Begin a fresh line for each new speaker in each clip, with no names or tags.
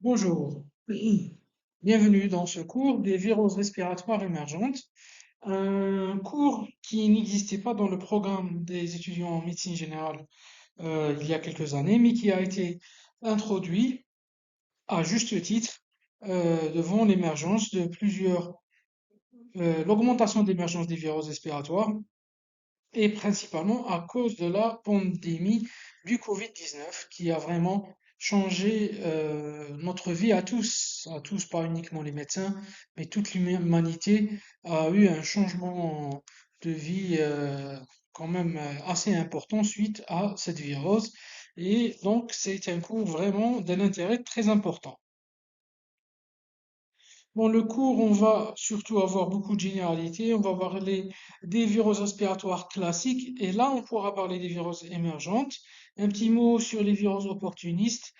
Bonjour, bienvenue dans ce cours des viroses respiratoires émergentes, un cours qui n'existait pas dans le programme des étudiants en médecine générale il y a quelques années, mais qui a été introduit à juste titre devant l'émergence de l'augmentation d'émergence des viroses respiratoires et principalement à cause de la pandémie du Covid-19 qui a vraiment changé notre vie à tous, pas uniquement les médecins, mais toute l'humanité a eu un changement de vie quand même assez important suite à cette virose. Et donc, c'est un cours vraiment d'un intérêt très important. Bon, le cours, on va surtout avoir beaucoup de généralités. On va parler des viroses respiratoires classiques. Et là, on pourra parler des viroses émergentes. Un petit mot sur les viroses opportunistes.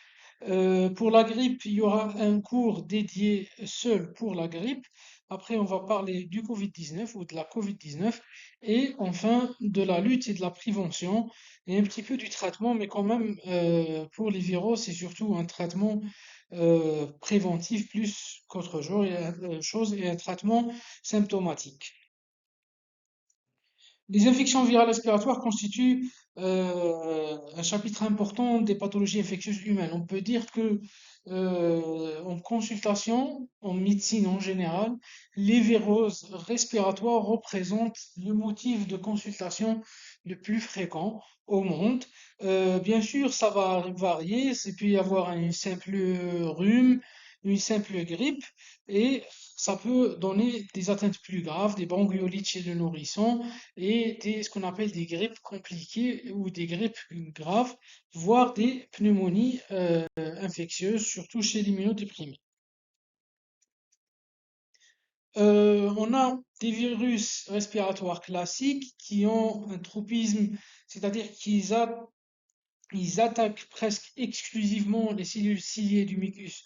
Pour la grippe, il y aura un cours dédié seul pour la grippe. Après, on va parler du Covid-19 ou de la Covid-19. Et enfin, de la lutte et de la prévention. Et un petit peu du traitement, mais quand même, pour les virus, c'est surtout un traitement préventif plus qu'autre chose et un traitement symptomatique. Les infections virales respiratoires constituent un chapitre important des pathologies infectieuses humaines. On peut dire que en consultation, en médecine en général, les viroses respiratoires représentent le motif de consultation le plus fréquent au monde. Bien sûr, ça va varier. Il peut y avoir un simple rhume, une simple grippe, et ça peut donner des atteintes plus graves, des bronchiolites chez le nourrisson et ce qu'on appelle des grippes compliquées ou des grippes graves, voire des pneumonies infectieuses, surtout chez l'immunodéprimé. On a des virus respiratoires classiques qui ont un tropisme, c'est-à-dire ils attaquent presque exclusivement les cellules ciliées du mucus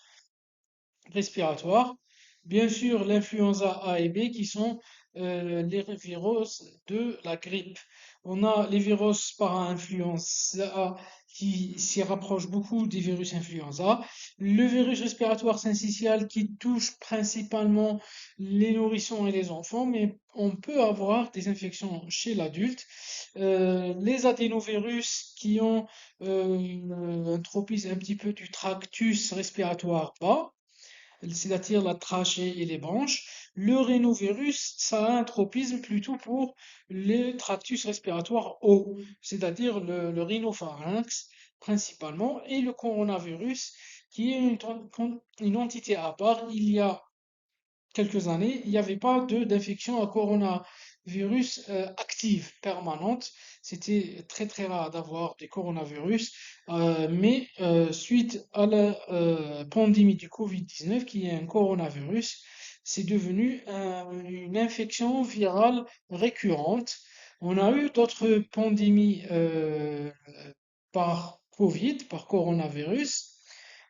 respiratoires. Bien sûr, l'influenza A et B qui sont les virus de la grippe. On a les virus para-influenza qui s'y rapprochent beaucoup des virus influenza. Le virus respiratoire syncytial qui touche principalement les nourrissons et les enfants, mais on peut avoir des infections chez l'adulte. Les adénovirus qui ont un tropisme un petit peu du tractus respiratoire bas, c'est-à-dire la trachée et les bronches. Le rhinovirus, ça a un tropisme plutôt pour le tractus respiratoire haut, c'est-à-dire le rhinopharynx principalement, et le coronavirus, qui est une entité à part. Il y a quelques années, il n'y avait pas d'infection à coronavirus active, permanente. C'était très très rare d'avoir des coronavirus. Mais suite à la pandémie du Covid-19, qui est un coronavirus, c'est devenu une infection virale récurrente. On a eu d'autres pandémies par Covid, par coronavirus,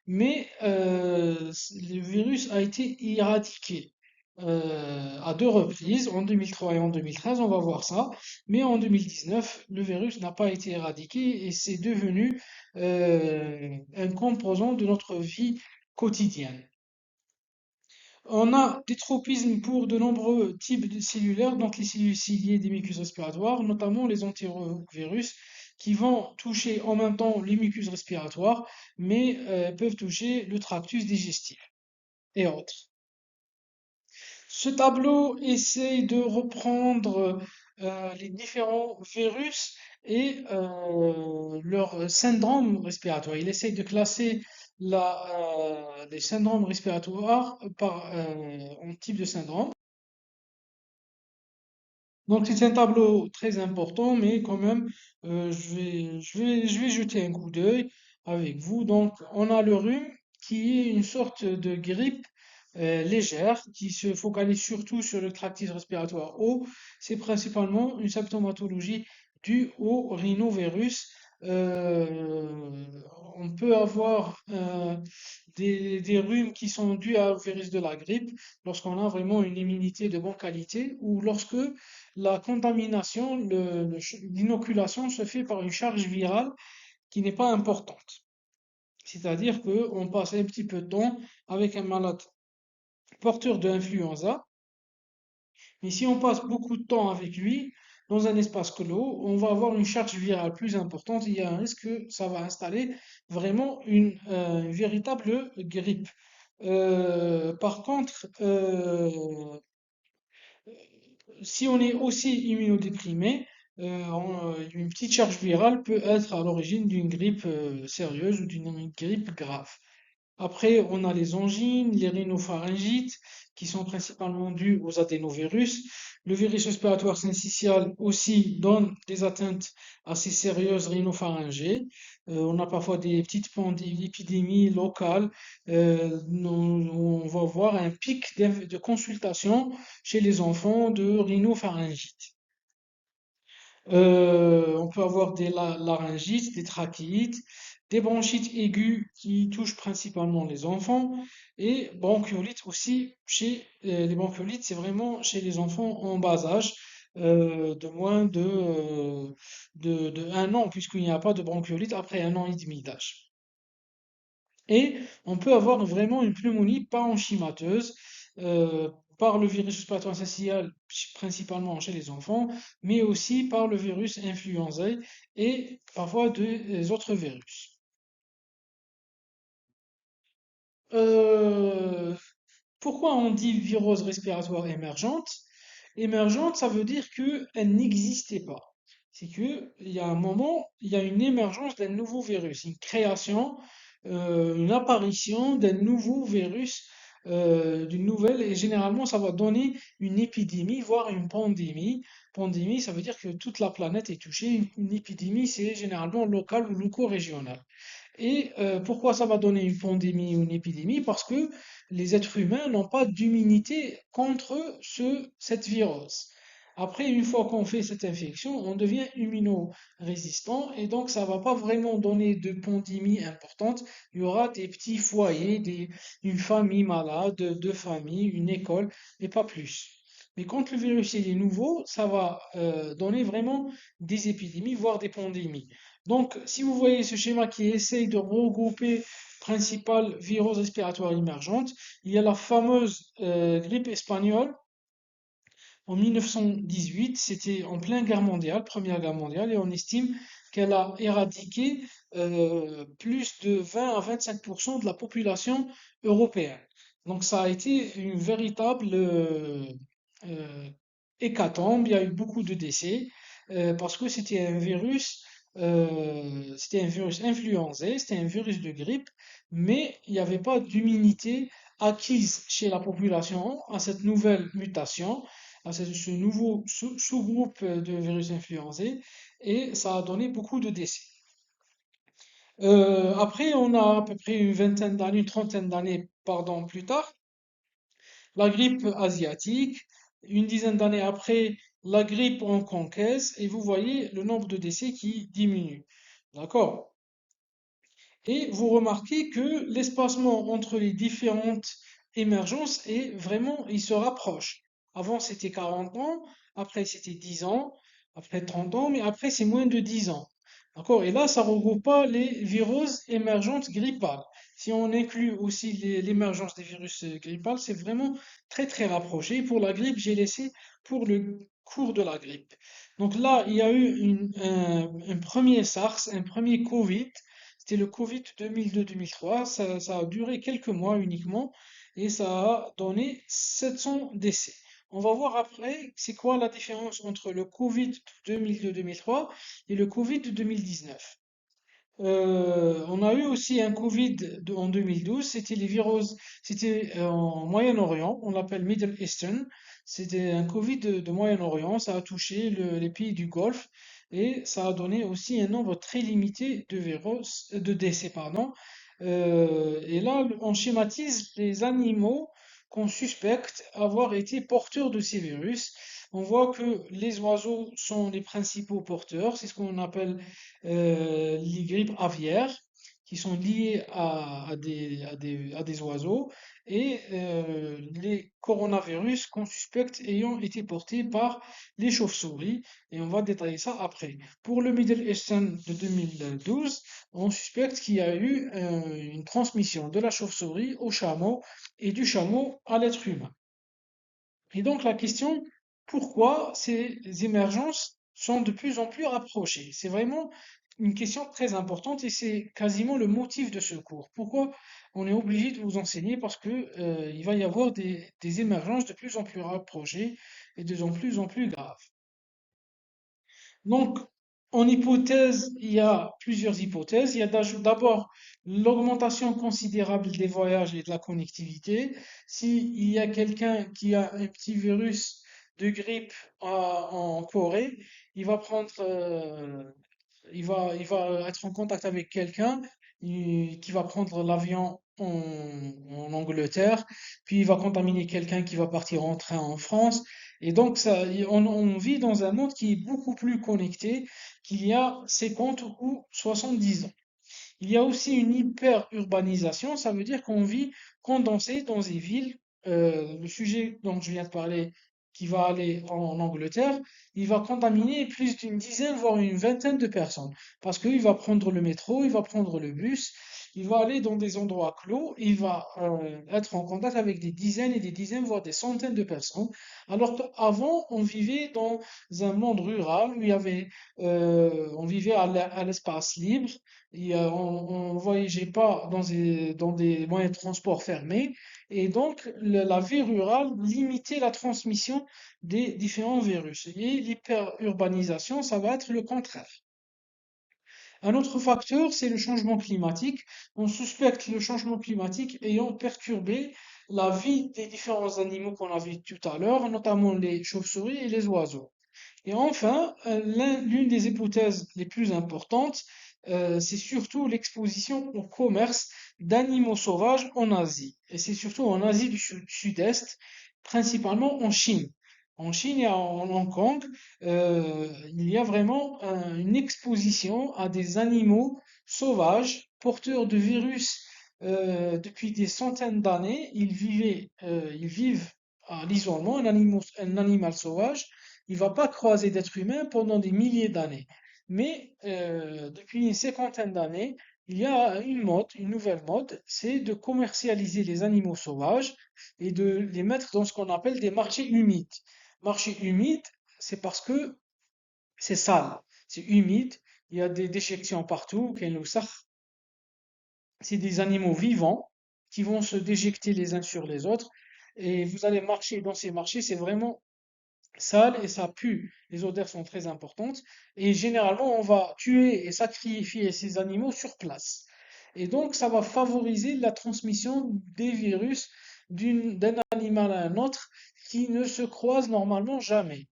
mais le virus a été éradiqué à deux reprises, en 2003 et en 2013, on va voir ça. Mais en 2019, le virus n'a pas été éradiqué et c'est devenu un composant de notre vie quotidienne. On a des tropismes pour de nombreux types de cellulaires, donc les cellules ciliées des mucus respiratoires, notamment les entérovirus, qui vont toucher en même temps les mucus respiratoires, mais peuvent toucher le tractus digestif et autres. Ce tableau essaye de reprendre les différents virus et leur syndrome respiratoire. Il essaye de classer les syndromes respiratoires en type de syndrome. Donc c'est un tableau très important, mais quand même, je vais jeter un coup d'œil avec vous. Donc on a le rhume qui est une sorte de grippe légère qui se focalise surtout sur le tractus respiratoire haut. C'est principalement une symptomatologie due au rhinovirus. Euh, on peut avoir des rhumes qui sont dus au virus de la grippe lorsqu'on a vraiment une immunité de bonne qualité ou lorsque la contamination, l'inoculation se fait par une charge virale qui n'est pas importante. C'est-à-dire qu'on passe un petit peu de temps avec un malade porteur de l'influenza, mais si on passe beaucoup de temps avec lui dans un espace clos, on va avoir une charge virale plus importante. Il y a un risque que ça va installer vraiment une véritable grippe. Par contre, si on est aussi immunodéprimé, une petite charge virale peut être à l'origine d'une grippe sérieuse ou d'une grippe grave. Après, on a les angines, les rhinopharyngites, qui sont principalement dues aux adénovirus. Le virus respiratoire syncytial aussi donne des atteintes assez sérieuses rhinopharyngées. On a parfois des petites épidémies locales. On va voir un pic de consultation chez les enfants de rhinopharyngite. On peut avoir des laryngites, des trachéites, des bronchites aiguës qui touchent principalement les enfants et bronchiolites aussi chez les bronchiolites, c'est vraiment chez les enfants en bas âge, de moins de 1 an, puisqu'il n'y a pas de bronchiolite après 1 an et demi d'âge. Et on peut avoir vraiment une pneumonie parenchymateuse euh, par le virus respiratoire syncytial, principalement chez les enfants, mais aussi par le virus influenzae et parfois des autres virus. Euh, Pourquoi on dit virose respiratoire émergente? Émergente, ça veut dire qu'elle n'existait pas. C'est qu'il y a un moment, il y a une émergence d'un nouveau virus, une création, une apparition d'un nouveau virus, d'une nouvelle, et généralement ça va donner une épidémie, voire une pandémie. Pandémie, ça veut dire que toute la planète est touchée. Une épidémie, c'est généralement local ou loco-régional. Et pourquoi ça va donner une pandémie ou une épidémie? Parce que les êtres humains n'ont pas d'immunité contre cette virus. Après, une fois qu'on fait cette infection, on devient immunorésistant et donc ça va pas vraiment donner de pandémie importante. Il y aura des petits foyers, une famille malade, deux familles, une école, mais pas plus. Mais quand le virus il est nouveau, ça va donner vraiment des épidémies, voire des pandémies. Donc, si vous voyez ce schéma qui essaye de regrouper principales viroses respiratoires émergentes, il y a la fameuse grippe espagnole en 1918, c'était en pleine guerre mondiale, Première Guerre mondiale, et on estime qu'elle a éradiqué plus de 20 à 25% de la population européenne. Donc ça a été une véritable euh, hécatombe, il y a eu beaucoup de décès, parce que c'était un virus influenzé, c'était un virus de grippe, mais il n'y avait pas d'immunité acquise chez la population à cette nouvelle mutation ce nouveau sous-groupe de virus influenzé et ça a donné beaucoup de décès. Après, on a à peu près une vingtaine d'années, une trentaine d'années, pardon, plus tard, la grippe asiatique. Une dizaine d'années après, la grippe hongkongaise et vous voyez le nombre de décès qui diminue. D'accord? Et vous remarquez que l'espacement entre les différentes émergences est vraiment, il se rapproche. Avant, c'était 40 ans, après, c'était 10 ans, après 30 ans, mais après, c'est moins de 10 ans. D'accord? Et là, ça ne regroupe pas les viroses émergentes grippales. Si on inclut aussi l'émergence des virus grippales, c'est vraiment très, très rapproché. Pour la grippe, j'ai laissé pour le cours de la grippe. Donc là, il y a eu un premier SARS, un premier Covid c'était le Covid 2002-2003. Ça a duré quelques mois uniquement et ça a donné 700 décès. On va voir après c'est quoi la différence entre le Covid 2002-2003 et le Covid 2019. On a eu aussi un Covid en 2012, c'était les virus, c'était en Moyen-Orient, on l'appelle Middle Eastern. C'était un Covid de Moyen-Orient, ça a touché les pays du Golfe et ça a donné aussi un nombre très limité de virus, de décès, pardon. Et là, on schématise les animaux qu'on suspecte avoir été porteurs de ces virus. On voit que les oiseaux sont les principaux porteurs, c'est ce qu'on appelle les grippes aviaires. qui sont liés à des oiseaux et les coronavirus qu'on suspecte ayant été portés par les chauves-souris. Et on va détailler ça après. Pour le Middle Eastern de 2012, on suspecte qu'il y a eu une transmission de la chauve-souris au chameau et du chameau à l'être humain. Et donc la question, pourquoi ces émergences sont de plus en plus rapprochées? C'est vraiment une question très importante et c'est quasiment le motif de ce cours. Pourquoi on est obligé de vous enseigner? Parce que il va y avoir des émergences de plus en plus rapprochées et de plus en plus graves. Donc, en hypothèse, il y a plusieurs hypothèses. Il y a d'abord l'augmentation considérable des voyages et de la connectivité. S'il y a quelqu'un qui a un petit virus de grippe en Corée, il va prendre, il va être en contact avec quelqu'un qui va prendre l'avion en Angleterre, puis il va contaminer quelqu'un qui va partir en train en France. Et donc, on vit dans un monde qui est beaucoup plus connecté qu'il y a 50 ou 70 ans. Il y a aussi une hyper-urbanisation, ça veut dire qu'on vit condensé dans des villes. Le sujet dont je viens de parler, qui va aller en Angleterre, il va contaminer plus d'une dizaine, voire une vingtaine de personnes. Parce qu'il va prendre le métro, il va prendre le bus, il va aller dans des endroits clos, il va être en contact avec des dizaines et des dizaines, voire des centaines de personnes. Alors qu'avant, on vivait dans un monde rural où on vivait à l'espace libre. On ne voyageait pas dans des moyens de transport fermés et donc la vie rurale limitait la transmission des différents virus. Et l'hyperurbanisation, ça va être le contraire. Un autre facteur, c'est le changement climatique. On suspecte le changement climatique ayant perturbé la vie des différents animaux qu'on a vus tout à l'heure, notamment les chauves-souris et les oiseaux. Et enfin, l'une des hypothèses les plus importantes, c'est surtout l'exposition au commerce d'animaux sauvages en Asie. Et c'est surtout en Asie du Sud-Est, principalement en Chine. En Chine et en Hong Kong, il y a vraiment une exposition à des animaux sauvages porteurs de virus depuis des centaines d'années. Ils vivent à l'isolement, un animal sauvage il va pas croiser d'êtres humains pendant des milliers d'années. Mais depuis une cinquantaine d'années, il y a une mode, une nouvelle mode, c'est de commercialiser les animaux sauvages et de les mettre dans ce qu'on appelle des marchés humides. Marchés humides, c'est parce que c'est sale, c'est humide, il y a des déjections partout, c'est des animaux vivants qui vont se déjecter les uns sur les autres. Et vous allez marcher dans ces marchés, c'est vraiment sale et ça pue. Les odeurs sont très importantes. Et généralement, on va tuer et sacrifier ces animaux sur place. Et donc, ça va favoriser la transmission des virus d'un animal à un autre qui ne se croisent normalement jamais.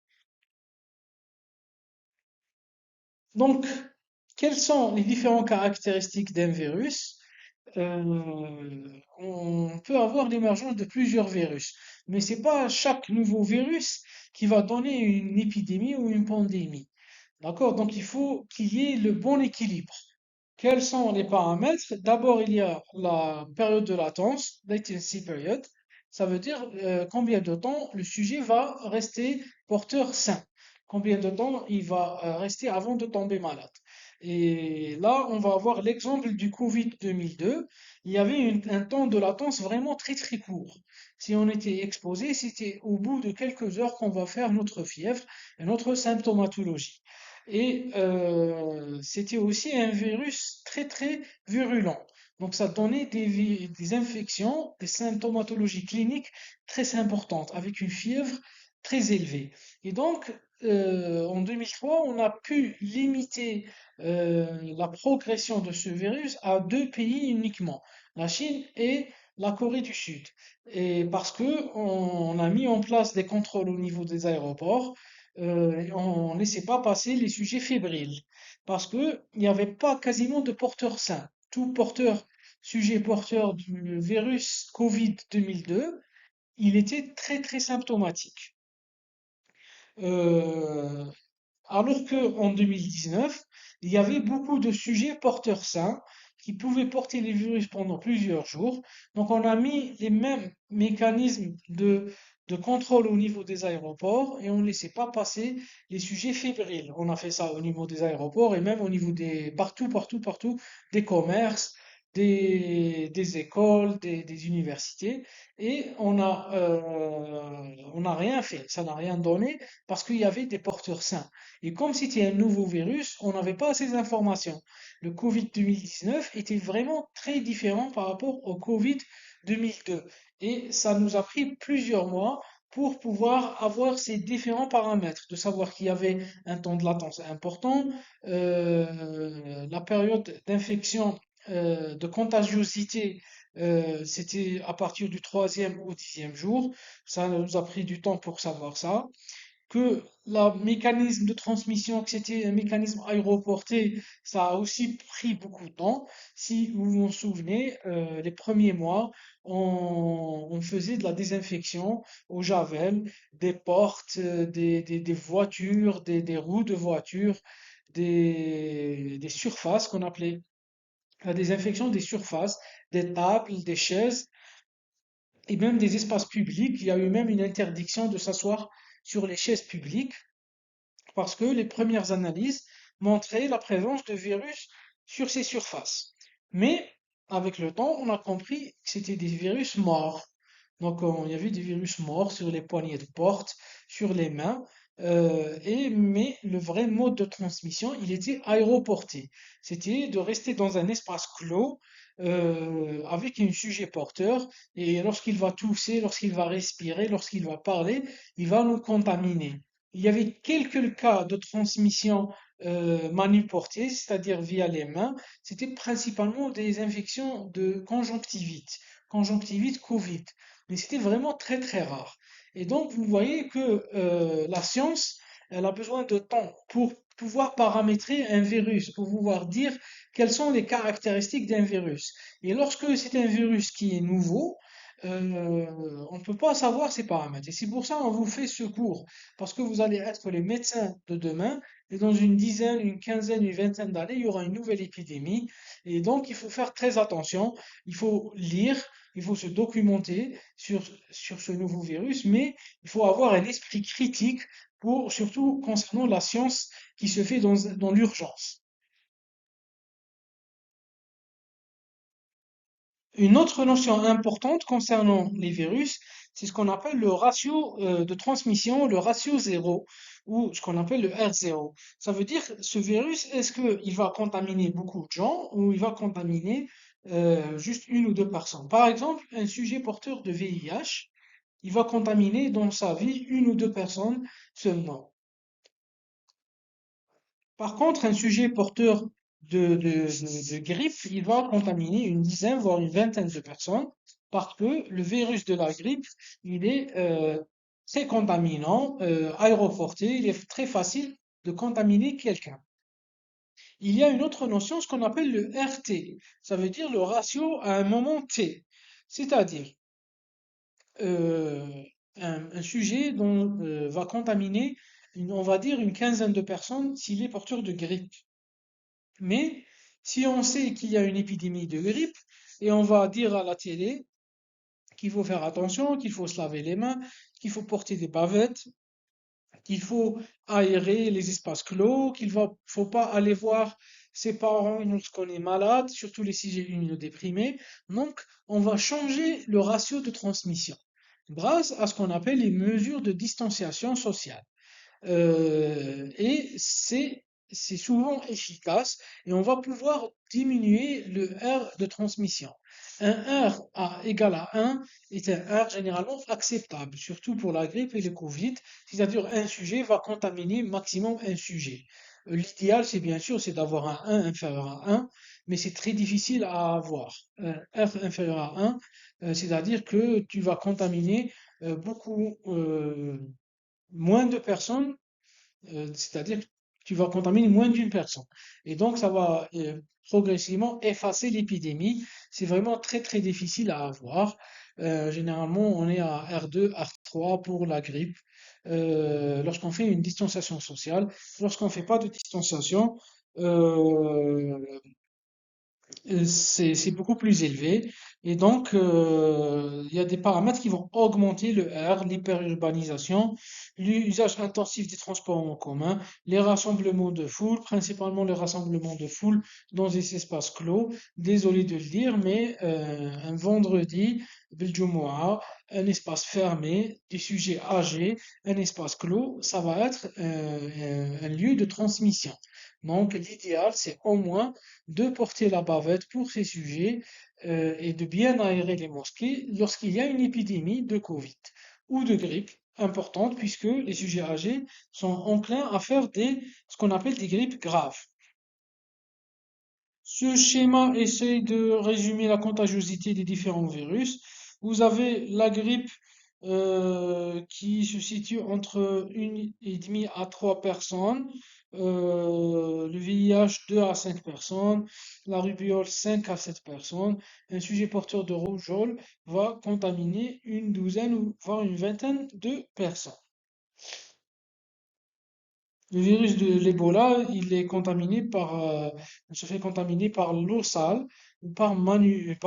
Donc, quelles sont les différentes caractéristiques d'un virus? On peut avoir l'émergence de plusieurs virus, mais c'est pas chaque nouveau virus qui va donner une épidémie ou une pandémie. D'accord? Donc il faut qu'il y ait le bon équilibre. Quels sont les paramètres? D'abord, il y a la période de latence, latency period. Ça veut dire combien de temps le sujet va rester porteur sain. Combien de temps il va rester avant de tomber malade. Et là, on va avoir l'exemple du Covid 2002. Il y avait un temps de latence vraiment très très court. Si on était exposé, c'était au bout de quelques heures qu'on va faire notre fièvre et notre symptomatologie. Et c'était aussi un virus très très virulent. Donc ça donnait des infections, des symptomatologies cliniques très importantes, avec une fièvre très élevée. Et donc, en 2003, on a pu limiter la progression de ce virus à deux pays uniquement, la Chine et la Corée du Sud. Et parce que on a mis en place des contrôles au niveau des aéroports, on ne laissait pas passer les sujets fébriles parce que il n'y avait pas quasiment de porteurs sains. Sujet porteur du virus Covid 2002, il était très très symptomatique. Euh, alors qu'en 2019, il y avait beaucoup de sujets porteurs sains qui pouvaient porter les virus pendant plusieurs jours. Donc, on a mis les mêmes mécanismes de contrôle au niveau des aéroports et on ne laissait pas passer les sujets fébriles. On a fait ça au niveau des aéroports et même au niveau des partout, des commerces, des écoles, des universités. Et on n'a rien fait, ça n'a rien donné parce qu'il y avait des porteurs sains. Et comme c'était un nouveau virus, on n'avait pas ces informations. Le Covid 2019 était vraiment très différent par rapport au Covid 2002. Et ça nous a pris plusieurs mois pour pouvoir avoir ces différents paramètres, de savoir qu'il y avait un temps de latence important, la période d'infection, de contagiosité, c'était à partir du troisième au 10e jour. Ça nous a pris du temps pour savoir ça que le mécanisme de transmission, que c'était un mécanisme aéroporté, ça a aussi pris beaucoup de temps. Si vous vous souvenez, les premiers mois, on faisait de la désinfection au javel, des portes, des voitures, des roues de voitures, des surfaces qu'on appelait la désinfection des surfaces, des tables, des chaises et même des espaces publics. Il y a eu même une interdiction de s'asseoir sur les chaises publiques parce que les premières analyses montraient la présence de virus sur ces surfaces. Mais avec le temps, on a compris que c'était des virus morts. Donc, il y avait des virus morts sur les poignées de porte, sur les mains. Mais le vrai mode de transmission, il était aéroporté. C'était de rester dans un espace clos avec un sujet porteur. Et lorsqu'il va tousser, lorsqu'il va respirer, lorsqu'il va parler, il va nous contaminer. Il y avait quelques cas de transmission manuportée, c'est-à-dire via les mains. C'était principalement des infections de conjonctivite, conjonctivite Covid. Mais c'était vraiment très très rare. Et donc vous voyez que la science, elle a besoin de temps pour pouvoir paramétrer un virus, pour pouvoir dire quelles sont les caractéristiques d'un virus. Et lorsque c'est un virus qui est nouveau, on ne peut pas savoir ces paramètres. Et c'est pour ça qu'on vous fait ce cours, parce que vous allez être les médecins de demain, et dans une dizaine, une quinzaine, une vingtaine d'années, il y aura une nouvelle épidémie. Et donc, il faut faire très attention, il faut lire, il faut se documenter sur ce nouveau virus, mais il faut avoir un esprit critique pour, surtout concernant la science qui se fait dans l'urgence. Une autre notion importante concernant les virus, c'est ce qu'on appelle le ratio de transmission, le ratio zéro, ou ce qu'on appelle le R0. Ça veut dire, ce virus, est-ce qu'il va contaminer beaucoup de gens ou il va contaminer juste une ou deux personnes? Par exemple, un sujet porteur de VIH, il va contaminer dans sa vie une ou deux personnes seulement. Par contre, un sujet porteur de grippe, il va contaminer une dizaine, voire une vingtaine de personnes, parce que le virus de la grippe, il est très contaminant, aéroporté, il est très facile de contaminer quelqu'un. Il y a une autre notion, ce qu'on appelle le RT. Ça veut dire le ratio à un moment T. C'est-à-dire, euh, un sujet dont, va contaminer, on va dire, une quinzaine de personnes s'il est porteur de grippe. Mais si on sait qu'il y a une épidémie de grippe et on va dire à la télé qu'il faut faire attention, qu'il faut se laver les mains, qu'il faut porter des bavettes, qu'il faut aérer les espaces clos, qu'il ne faut pas aller voir ses parents lorsqu'on est malade, surtout les sujets immunodéprimés. Donc, on va changer le ratio de transmission grâce à ce qu'on appelle les mesures de distanciation sociale. Et c'est souvent efficace et on va pouvoir diminuer le R de transmission. Un R égal à 1 est un R généralement acceptable, surtout pour la grippe et le Covid, c'est-à-dire un sujet va contaminer maximum un sujet. L'idéal, c'est bien sûr, c'est d'avoir un 1 inférieur à 1, mais c'est très difficile à avoir. Un R inférieur à 1, c'est-à-dire que tu vas contaminer beaucoup moins de personnes, c'est-à-dire que tu vas contaminer moins d'une personne. Et donc, ça va progressivement effacer l'épidémie. C'est vraiment très, très difficile à avoir. Généralement, on est à R2, R3 pour la grippe. Lorsqu'on fait une distanciation sociale, lorsqu'on ne fait pas de distanciation, euh, c'est beaucoup plus élevé. Et donc, il y a des paramètres qui vont augmenter le R, l'hyperurbanisation, l'usage intensif des transports en commun, les rassemblements de foule, principalement les rassemblements de foule dans des espaces clos. Désolé de le dire, mais un vendredi, Biljumu'a, un espace fermé, des sujets âgés, un espace clos, ça va être un lieu de transmission. Donc, l'idéal, c'est au moins de porter la bavette pour ces sujets et de bien aérer les mosquées lorsqu'il y a une épidémie de Covid ou de grippe importante, puisque les sujets âgés sont enclins à faire ce qu'on appelle des grippes graves. Ce schéma essaye de résumer la contagiosité des différents virus. Vous avez la grippe qui se situe entre 1,5 à 3 personnes, le VIH 2 à 5 personnes, la rubéole 5 à 7 personnes. Un sujet porteur de rougeole va contaminer une douzaine ou voire une vingtaine de personnes. Le virus de l'Ebola, il est il se fait contaminer par l'eau sale ou par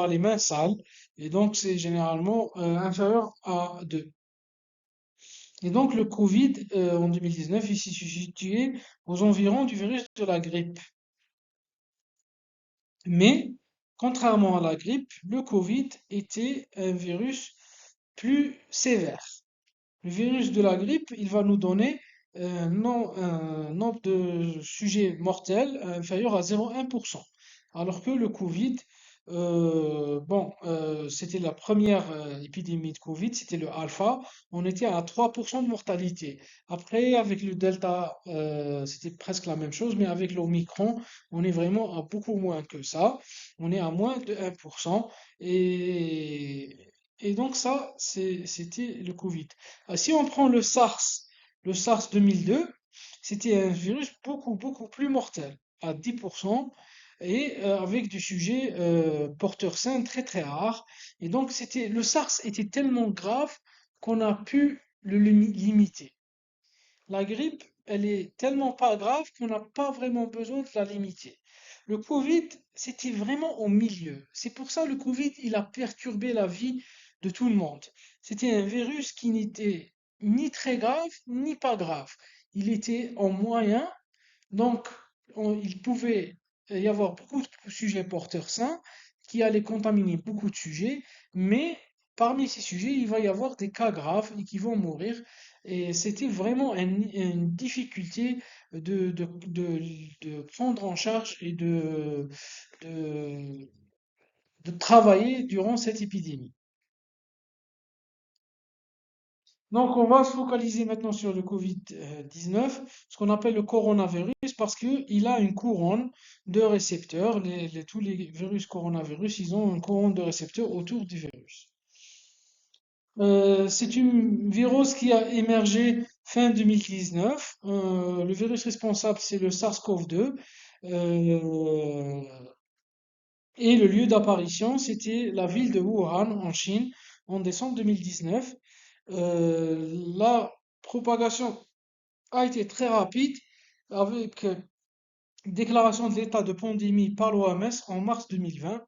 les mains sales, et donc c'est généralement inférieur à 2. Et donc le Covid en 2019, il s'est situé aux environs du virus de la grippe. Mais contrairement à la grippe, le Covid était un virus plus sévère. Le virus de la grippe, il va nous donner un nombre de sujets mortels inférieur à 0,1%. Alors que le Covid, c'était la première épidémie de Covid, c'était le alpha, on était à 3% de mortalité. Après, avec le delta, c'était presque la même chose, mais avec l'Omicron, on est vraiment à beaucoup moins que ça. On est à moins de 1%. Et donc ça, c'était le Covid. Si on prend le SARS 2002, c'était un virus beaucoup plus mortel, à 10%, et avec des sujets porteurs sains très rares. Et donc le SARS était tellement grave qu'on a pu le limiter. La grippe, elle est tellement pas grave qu'on n'a pas vraiment besoin de la limiter. Le Covid, c'était vraiment au milieu. C'est pour ça le Covid, il a perturbé la vie de tout le monde. C'était un virus qui n'était ni très grave, ni pas grave. Il était en moyen, donc il pouvait y avoir beaucoup de sujets porteurs sains qui allaient contaminer beaucoup de sujets, mais parmi ces sujets, il va y avoir des cas graves et qui vont mourir. Et c'était vraiment une difficulté de prendre en charge et de, de travailler durant cette épidémie. Donc, on va se focaliser maintenant sur le Covid-19, ce qu'on appelle le coronavirus, parce qu'il a une couronne de récepteurs. Tous les virus coronavirus, ils ont une couronne de récepteurs autour du virus. C'est une virus qui a émergé fin 2019. Le virus responsable, c'est le SARS-CoV-2. Euh, et le lieu d'apparition, c'était la ville de Wuhan, en Chine, en décembre 2019. La propagation a été très rapide avec déclaration de l'état de pandémie par l'OMS en mars 2020.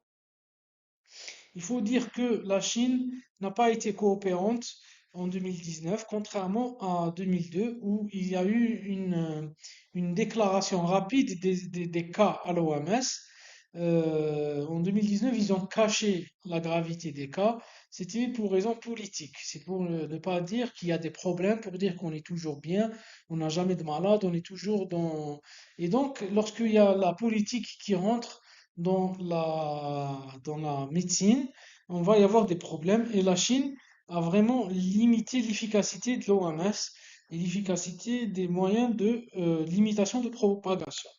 Il faut dire que la Chine n'a pas été coopérante en 2019, contrairement à 2002 où il y a eu une déclaration rapide des cas à l'OMS. En 2019, ils ont caché la gravité des cas. C'était pour raison politique. C'est pour ne pas dire qu'il y a des problèmes, pour dire qu'on est toujours bien, on n'a jamais de malade, on est toujours dans... Et donc, lorsqu'il y a la politique qui rentre dans la médecine, on va y avoir des problèmes. Et la Chine a vraiment limité l'efficacité de l'OMS et l'efficacité des moyens de limitation de propagation.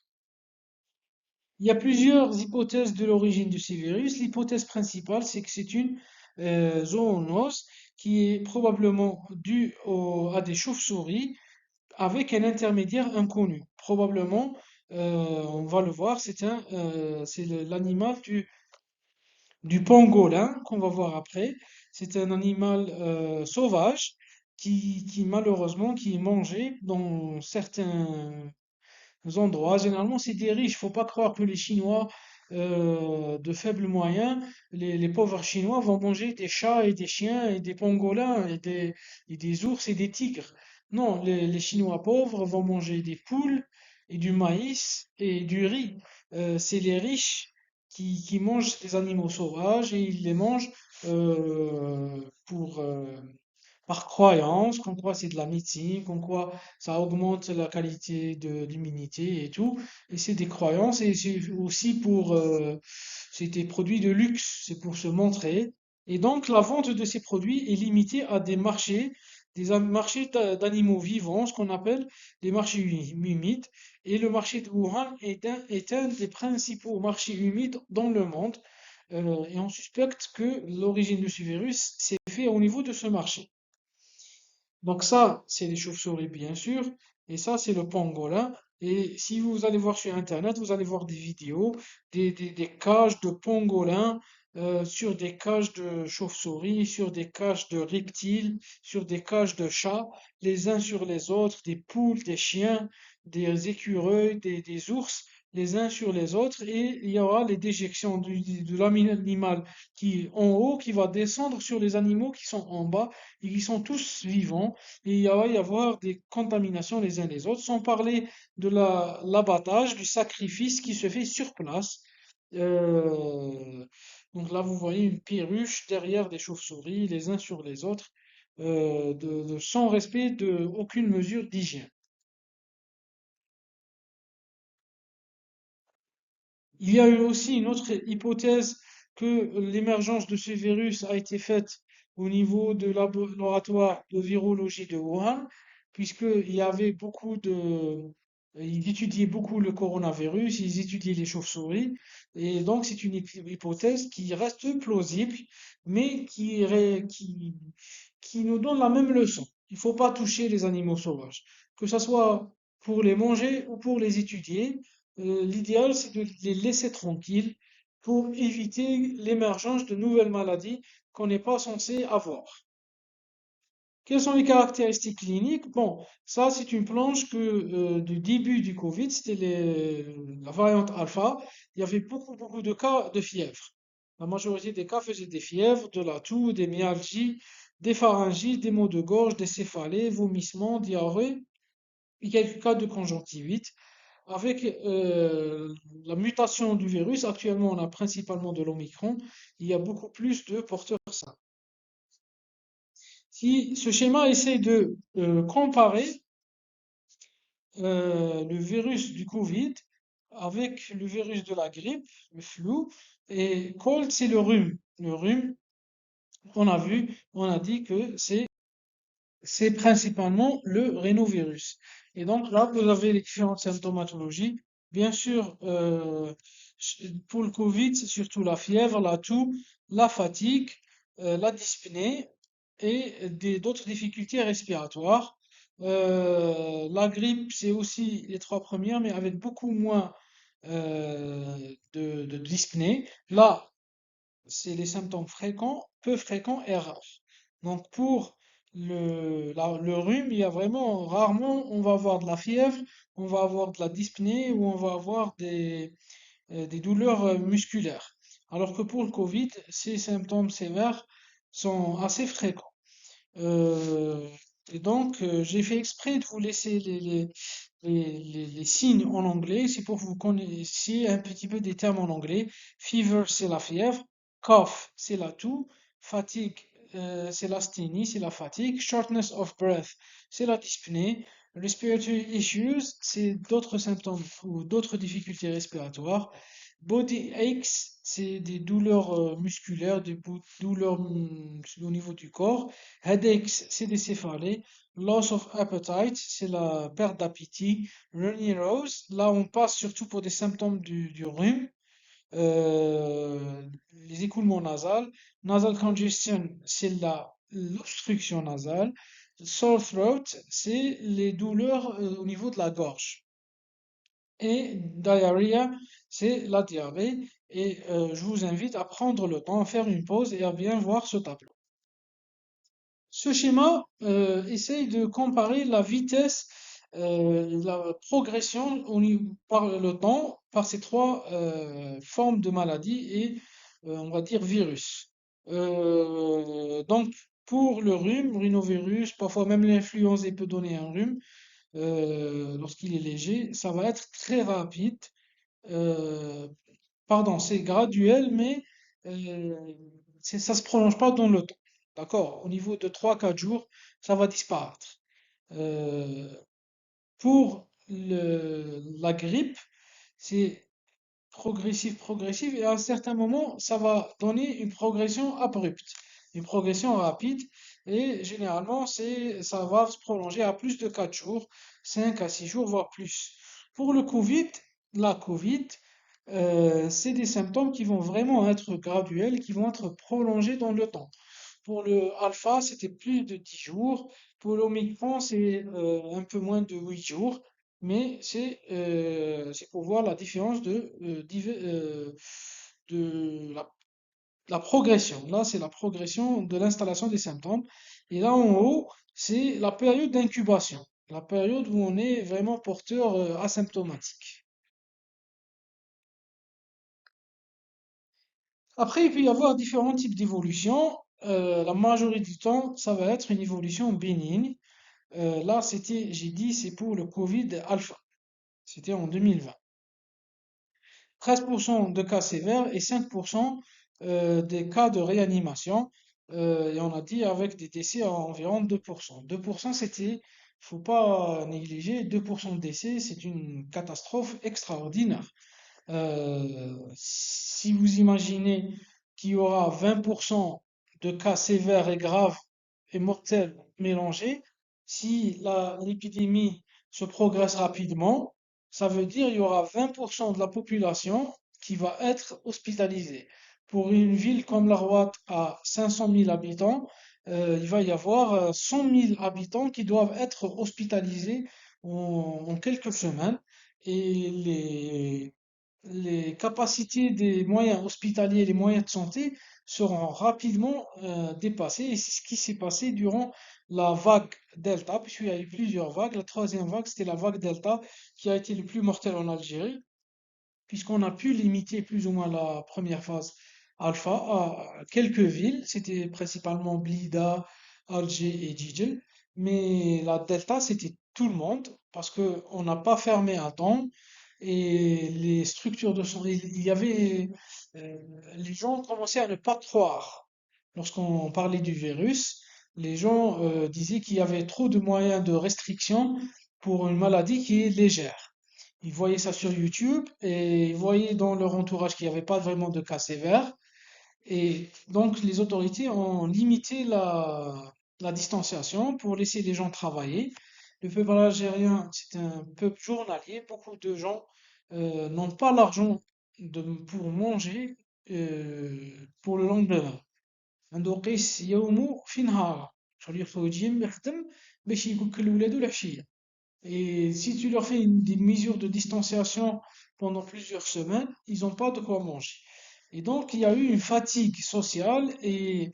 Il y a plusieurs hypothèses de l'origine de ces virus. L'hypothèse principale, c'est que c'est une zoonose qui est probablement due à des chauves-souris avec un intermédiaire inconnu. Probablement, on va le voir, c'est l'animal du pangolin qu'on va voir après. C'est un animal sauvage qui malheureusement qui est mangé dans certains endroits. Généralement, c'est des riches. Faut pas croire que les Chinois de faibles moyens, les pauvres Chinois vont manger des chats et des chiens et des pangolins et des ours et des tigres. Non, les Chinois pauvres vont manger des poules et du maïs et du riz. C'est les riches qui mangent des animaux sauvages et ils les mangent pour, par croyance, comme quoi c'est de la médecine, comme quoi ça augmente la qualité de l'immunité et tout. Et c'est des croyances et c'est aussi pour, c'est des produits de luxe, c'est pour se montrer. Et donc la vente de ces produits est limitée à des marchés, marchés d'animaux vivants, ce qu'on appelle les marchés humides. Et le marché de Wuhan est un des principaux marchés humides dans le monde. Et on suspecte que l'origine de ce virus s'est fait au niveau de ce marché. Donc ça, c'est les chauves-souris, bien sûr. Et ça, c'est le pangolin. Et si vous allez voir sur Internet, vous allez voir des vidéos, des cages de pangolins, sur des cages de chauves-souris, sur des cages de reptiles, sur des cages de chats, les uns sur les autres, des poules, des chiens, des écureuils, des ours, les uns sur les autres. Et il y aura les déjections de l'animal qui est en haut, qui va descendre sur les animaux qui sont en bas. Et ils sont tous vivants et il va y avoir des contaminations les uns les autres, sans parler de l'abattage, du sacrifice qui se fait sur place. Euh, donc là, vous voyez une perruche derrière des chauves-souris, les uns sur les autres, sans respect de aucune mesure d'hygiène. Il y a eu aussi une autre hypothèse que l'émergence de ce virus a été faite au niveau de laboratoire de virologie de Wuhan, puisqu'il y avait beaucoup de... Ils étudiaient beaucoup le coronavirus, ils étudiaient les chauves-souris, et donc c'est une hypothèse qui reste plausible, mais qui nous donne la même leçon. Il ne faut pas toucher les animaux sauvages, que ce soit pour les manger ou pour les étudier. L'idéal, c'est de les laisser tranquilles pour éviter l'émergence de nouvelles maladies qu'on n'est pas censé avoir. Quelles sont les caractéristiques cliniques? Bon, ça, c'est une planche que du début du Covid, c'était la variante alpha. Il y avait beaucoup de cas de fièvre. La majorité des cas faisaient des fièvres, de la toux, des myalgies, des pharyngites, des maux de gorge, des céphalées, vomissements, diarrhée et quelques cas de conjonctivite. Avec la mutation du virus, actuellement on a principalement de l'Omicron, il y a beaucoup plus de porteurs sains. Si ce schéma essaie de comparer le virus du Covid avec le virus de la grippe, le flu, et cold, c'est le rhume. Le rhume, on a dit que c'est principalement le rhinovirus. Et donc là, vous avez les différentes symptomatologies. Bien sûr, pour le Covid, c'est surtout la fièvre, la toux, la fatigue, la dyspnée et d'autres difficultés respiratoires. La grippe, c'est aussi les trois premières, mais avec beaucoup moins de dyspnée. Là, c'est les symptômes fréquents, peu fréquents et rares. Donc pour le rhume, il y a vraiment rarement on va avoir de la fièvre, on va avoir de la dyspnée ou on va avoir des douleurs musculaires. Alors que pour le Covid, ces symptômes sévères sont assez fréquents. Euh, et donc, j'ai fait exprès de vous laisser les signes en anglais. C'est pour que vous connaissiez un petit peu des termes en anglais. Fever, c'est la fièvre. Cough, c'est la toux. Fatigue, c'est l'asthénie, c'est la fatigue. Shortness of breath, c'est la dyspnée. Respiratory issues, c'est d'autres symptômes ou d'autres difficultés respiratoires. Body aches, c'est des douleurs musculaires, douleurs au niveau du corps. Headaches, c'est des céphalées. Loss of appetite, c'est la perte d'appétit. Runny nose, là on passe surtout pour des symptômes du rhume. Les écoulements nasales. Nasal congestion, c'est l'obstruction nasale. Sore throat, c'est les douleurs au niveau de la gorge. Et diarrhea, c'est la diarrhée. Et je vous invite à prendre le temps, à faire une pause et à bien voir ce tableau. Ce schéma essaye de comparer la vitesse la progression par le temps, par ces trois formes de maladie et on va dire virus. Donc pour le rhume, rhinovirus, parfois même l'influenza peut donner un rhume lorsqu'il est léger, ça va être très rapide. Euh, Pardon, c'est graduel, mais euh, ça se prolonge pas dans le temps. D'accord? Au niveau de 3 4 jours, ça va disparaître. Euh, pour la grippe, c'est progressif, progressif, et à un certain moment, ça va donner une progression abrupte, une progression rapide, et généralement, ça va se prolonger à plus de 4 jours, 5 à 6 jours, voire plus. Pour le Covid, la Covid, c'est des symptômes qui vont vraiment être graduels, qui vont être prolongés dans le temps. Pour le alpha, c'était plus de 10 jours. Pour l'omicron, c'est un peu moins de 8 jours. Mais c'est pour voir la différence de la progression. Là, c'est la progression de l'installation des symptômes. Et là, en haut, c'est la période d'incubation. La période où on est vraiment porteur asymptomatique. Après, il peut y avoir différents types d'évolutions. La majorité du temps, ça va être une évolution bénigne. Là, j'ai dit, c'est pour le Covid alpha. C'était en 2020. 13% de cas sévères et 5% des cas de réanimation. Et on a dit avec des décès à environ 2%. 2%, faut pas négliger, 2% de décès, c'est une catastrophe extraordinaire. Si vous imaginez qu'il y aura 20% de cas sévères et graves et mortels mélangés, si l'épidémie se progresse rapidement, ça veut dire qu'il y aura 20% de la population qui va être hospitalisée. Pour une ville comme La Roate à 500 000 habitants, il va y avoir 100 000 habitants qui doivent être hospitalisés en quelques semaines. Et les capacités des moyens hospitaliers, les moyens de santé seront rapidement dépassés. Et c'est ce qui s'est passé durant la vague Delta, puisqu'il y a eu plusieurs vagues. La troisième vague, c'était la vague Delta qui a été le plus mortelle en Algérie, puisqu'on a pu limiter plus ou moins la première phase alpha à quelques villes. C'était principalement Blida, Alger et Djidel. Mais la Delta, c'était tout le monde, parce qu'on n'a pas fermé à temps et les structures de santé, il y avait, euh, les gens commençaient à ne pas croire. Lorsqu'on parlait du virus, les gens disaient qu'il y avait trop de moyens de restriction pour une maladie qui est légère. Ils voyaient ça sur YouTube et ils voyaient dans leur entourage qu'il n'y avait pas vraiment de cas sévères. Et donc les autorités ont limité la distanciation pour laisser les gens travailler. Le peuple algérien, c'est un peuple journalier. Beaucoup de gens n'ont pas l'argent pour manger pour le lendemain. عنده قيس يومه في نهاره. شغل يخرج يجي يخدم باش ياكل ولادو العشية. Et si tu leur fais des mesures de distanciation pendant plusieurs semaines, ils n'ont pas de quoi manger. Et donc, il y a eu une fatigue sociale et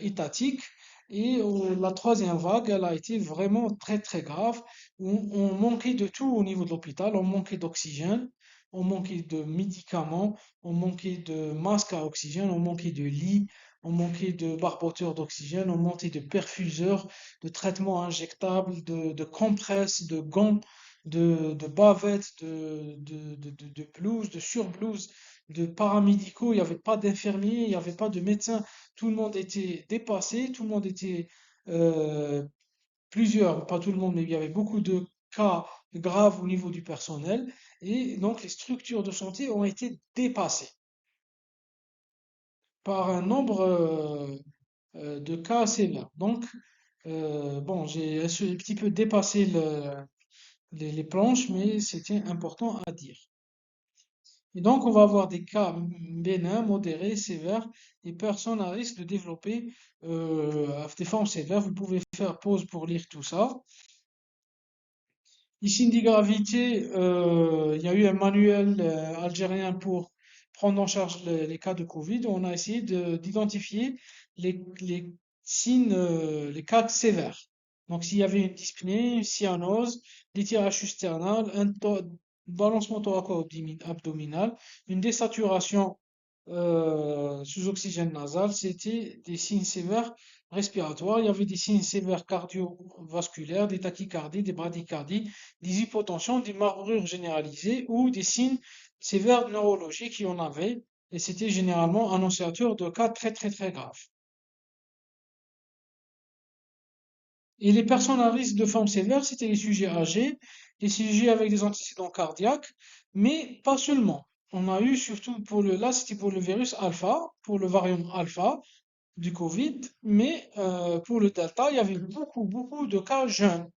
étatique. Et la troisième vague, elle a été vraiment très, très grave. On manquait de tout au niveau de l'hôpital. On manquait d'oxygène, on manquait de médicaments, on manquait de masques à oxygène, on manquait de lits, on manquait de barboteurs d'oxygène, on manquait de perfuseurs, de traitements injectables, de compresses, de gants, de bavettes, de blouses, de surblouses, de paramédicaux. Il n'y avait pas d'infirmiers, il n'y avait pas de médecins. Tout le monde était dépassé, tout le monde était, euh, plusieurs, pas tout le monde, mais il y avait beaucoup de cas graves au niveau du personnel. Et donc les structures de santé ont été dépassées par un nombre de cas sévères. Donc, bon, j'ai un petit peu dépassé les planches, mais c'était important à dire. Et donc, on va avoir des cas bénins, modérés, sévères, et personne à risque de développer des formes sévères. Vous pouvez faire pause pour lire tout ça. Ici, dit gravité, il y a eu un manuel algérien pour prendre en charge les cas de Covid. On a essayé d'identifier les signes, les cas sévères. Donc, s'il y avait une dyspnée, une cyanose, des tirages sternal, balancement thoraco-abdominal, une désaturation sous oxygène nasal, c'était des signes sévères respiratoires. Il y avait des signes sévères cardiovasculaires, des tachycardies, des bradycardies, des hypotensions, des marbrures généralisées ou des signes sévères neurologiques, il y en avait. Et c'était généralement annonciateur de cas très très très graves. Et les personnes à risque de forme sévère, c'était les sujets âgés, les sujets avec des antécédents cardiaques, mais pas seulement. On a eu surtout là, c'était pour le virus alpha, pour le variant alpha du Covid, mais pour le delta, il y avait beaucoup de cas jeunes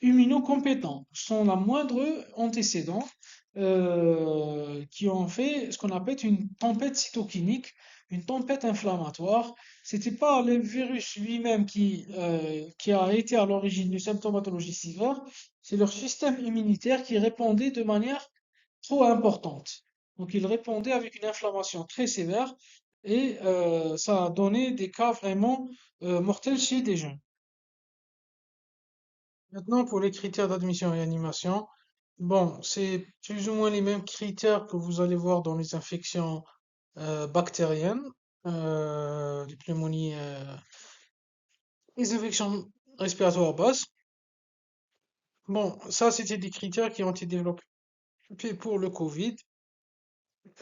immunocompétents, sans la moindre antécédent, qui ont fait ce qu'on appelle une tempête cytokinique, une tempête inflammatoire. C'était pas le virus lui-même qui a été à l'origine de symptomatologie sévère, c'est leur système immunitaire qui répondait de manière trop importante. Donc il répondait avec une inflammation très sévère et ça a donné des cas vraiment mortels chez des jeunes. Maintenant, pour les critères d'admission et réanimation, bon, c'est plus ou moins les mêmes critères que vous allez voir dans les infections bactériennes, les pneumonies, les infections respiratoires basses. Bon, ça, c'était des critères qui ont été développés pour le Covid.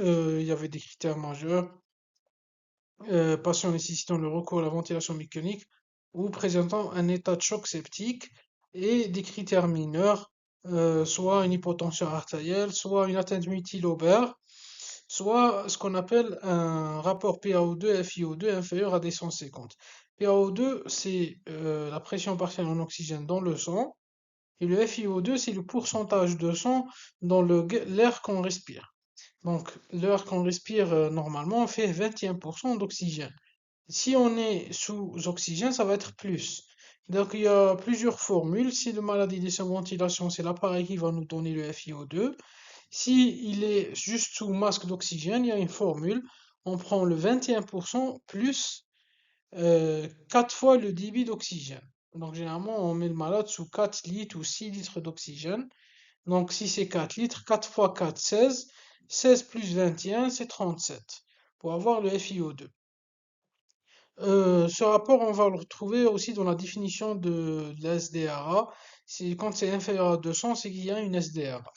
Il y avait des critères majeurs, patients nécessitant le recours à la ventilation mécanique ou présentant un état de choc septique, et des critères mineurs, soit une hypotension artérielle, soit une atteinte multilobaire, soit ce qu'on appelle un rapport PaO2-FiO2 inférieur à des 150. PaO2, c'est la pression partielle en oxygène dans le sang, et le FiO2, c'est le pourcentage de sang dans l'air qu'on respire. Donc, l'air qu'on respire normalement fait 21% d'oxygène. Si on est sous oxygène, ça va être plus. Donc, il y a plusieurs formules. Si le malade est sous ventilation, c'est l'appareil qui va nous donner le FiO2. Si il est juste sous masque d'oxygène, il y a une formule. On prend le 21% plus 4 fois le débit d'oxygène. Donc, généralement, on met le malade sous 4 litres ou 6 litres d'oxygène. Donc, si c'est 4 litres, 4 fois 4, 16. 16 plus 21, c'est 37 pour avoir le FiO2. Ce rapport, on va le retrouver aussi dans la définition de la SDRA. Quand c'est inférieur à 200, c'est qu'il y a une SDRA.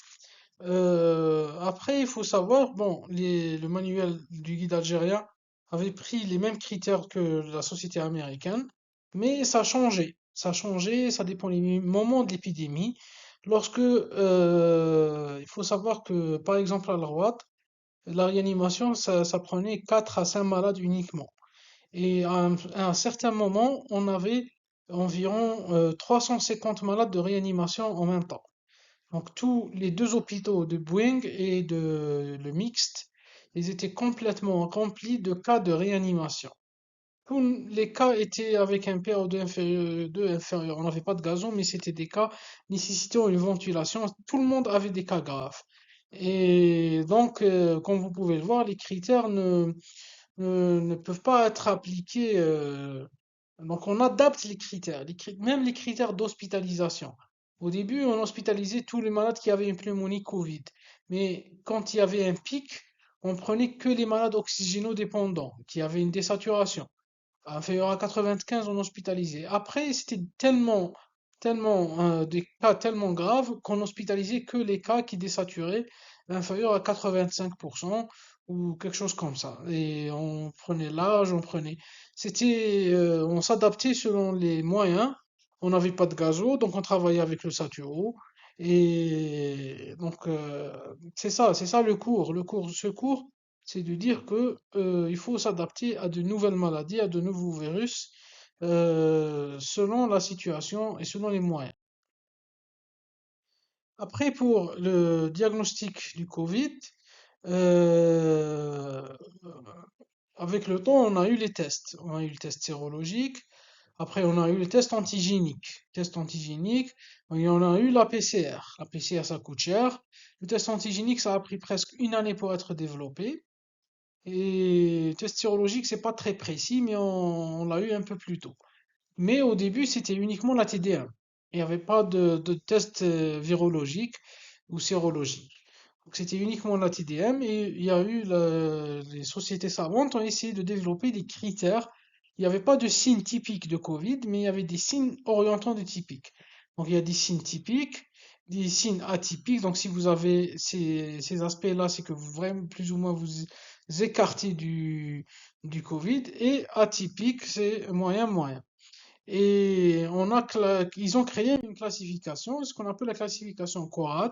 Après, il faut savoir, bon, le manuel du guide algérien avait pris les mêmes critères que la société américaine, mais ça a changé. Ça a changé, ça dépend des moments de l'épidémie. Il faut savoir que, par exemple, à la droite, la réanimation, ça prenait 4 à 5 malades uniquement. Et à un certain moment, on avait environ 350 malades de réanimation en même temps. Donc tous les deux hôpitaux de Boeing et de le mixte, ils étaient complètement remplis de cas de réanimation. Tous les cas étaient avec un PaO2 inférieur. On n'avait pas de gazon, mais c'était des cas nécessitant une ventilation. Tout le monde avait des cas graves. Et donc, comme vous pouvez le voir, les critères ne peuvent pas être appliqués. Donc, on adapte les critères, même les critères d'hospitalisation. Au début, on hospitalisait tous les malades qui avaient une pneumonie Covid. Mais quand il y avait un pic, on prenait que les malades oxygénodépendants, qui avaient une désaturation inférieur à 95, on hospitalisait. Après, c'était des cas tellement graves qu'on hospitalisait que les cas qui désaturaient inférieur à 85% ou quelque chose comme ça. Et on prenait l'âge, on s'adaptait selon les moyens. On n'avait pas de gazo, donc on travaillait avec le saturo. Et donc, c'est ça le cours. Ce cours, c'est de dire que il faut s'adapter à de nouvelles maladies, à de nouveaux virus, selon la situation et selon les moyens. Après, pour le diagnostic du Covid, euh, avec le temps, on a eu les tests. On a eu le test sérologique. Après, on a eu le test antigénique. Test antigénique, et on a eu la PCR. La PCR, ça coûte cher. Le test antigénique, ça a pris presque une année pour être développé. Et le test sérologique, c'est pas très précis, mais on l'a eu un peu plus tôt. Mais au début, c'était uniquement la TD1. Il n'y avait pas de test virologique ou sérologique. Donc c'était uniquement la TDM et il y a eu les sociétés savantes ont essayé de développer des critères. Il n'y avait pas de signes typiques de Covid, mais il y avait des signes orientants de typiques. Donc il y a des signes typiques, des signes atypiques. Donc si vous avez ces aspects-là, c'est que vous vraiment plus ou moins vous écartez du Covid. Et atypique, c'est moyen moyen. Et ils ont créé une classification, ce qu'on appelle la classification Corat.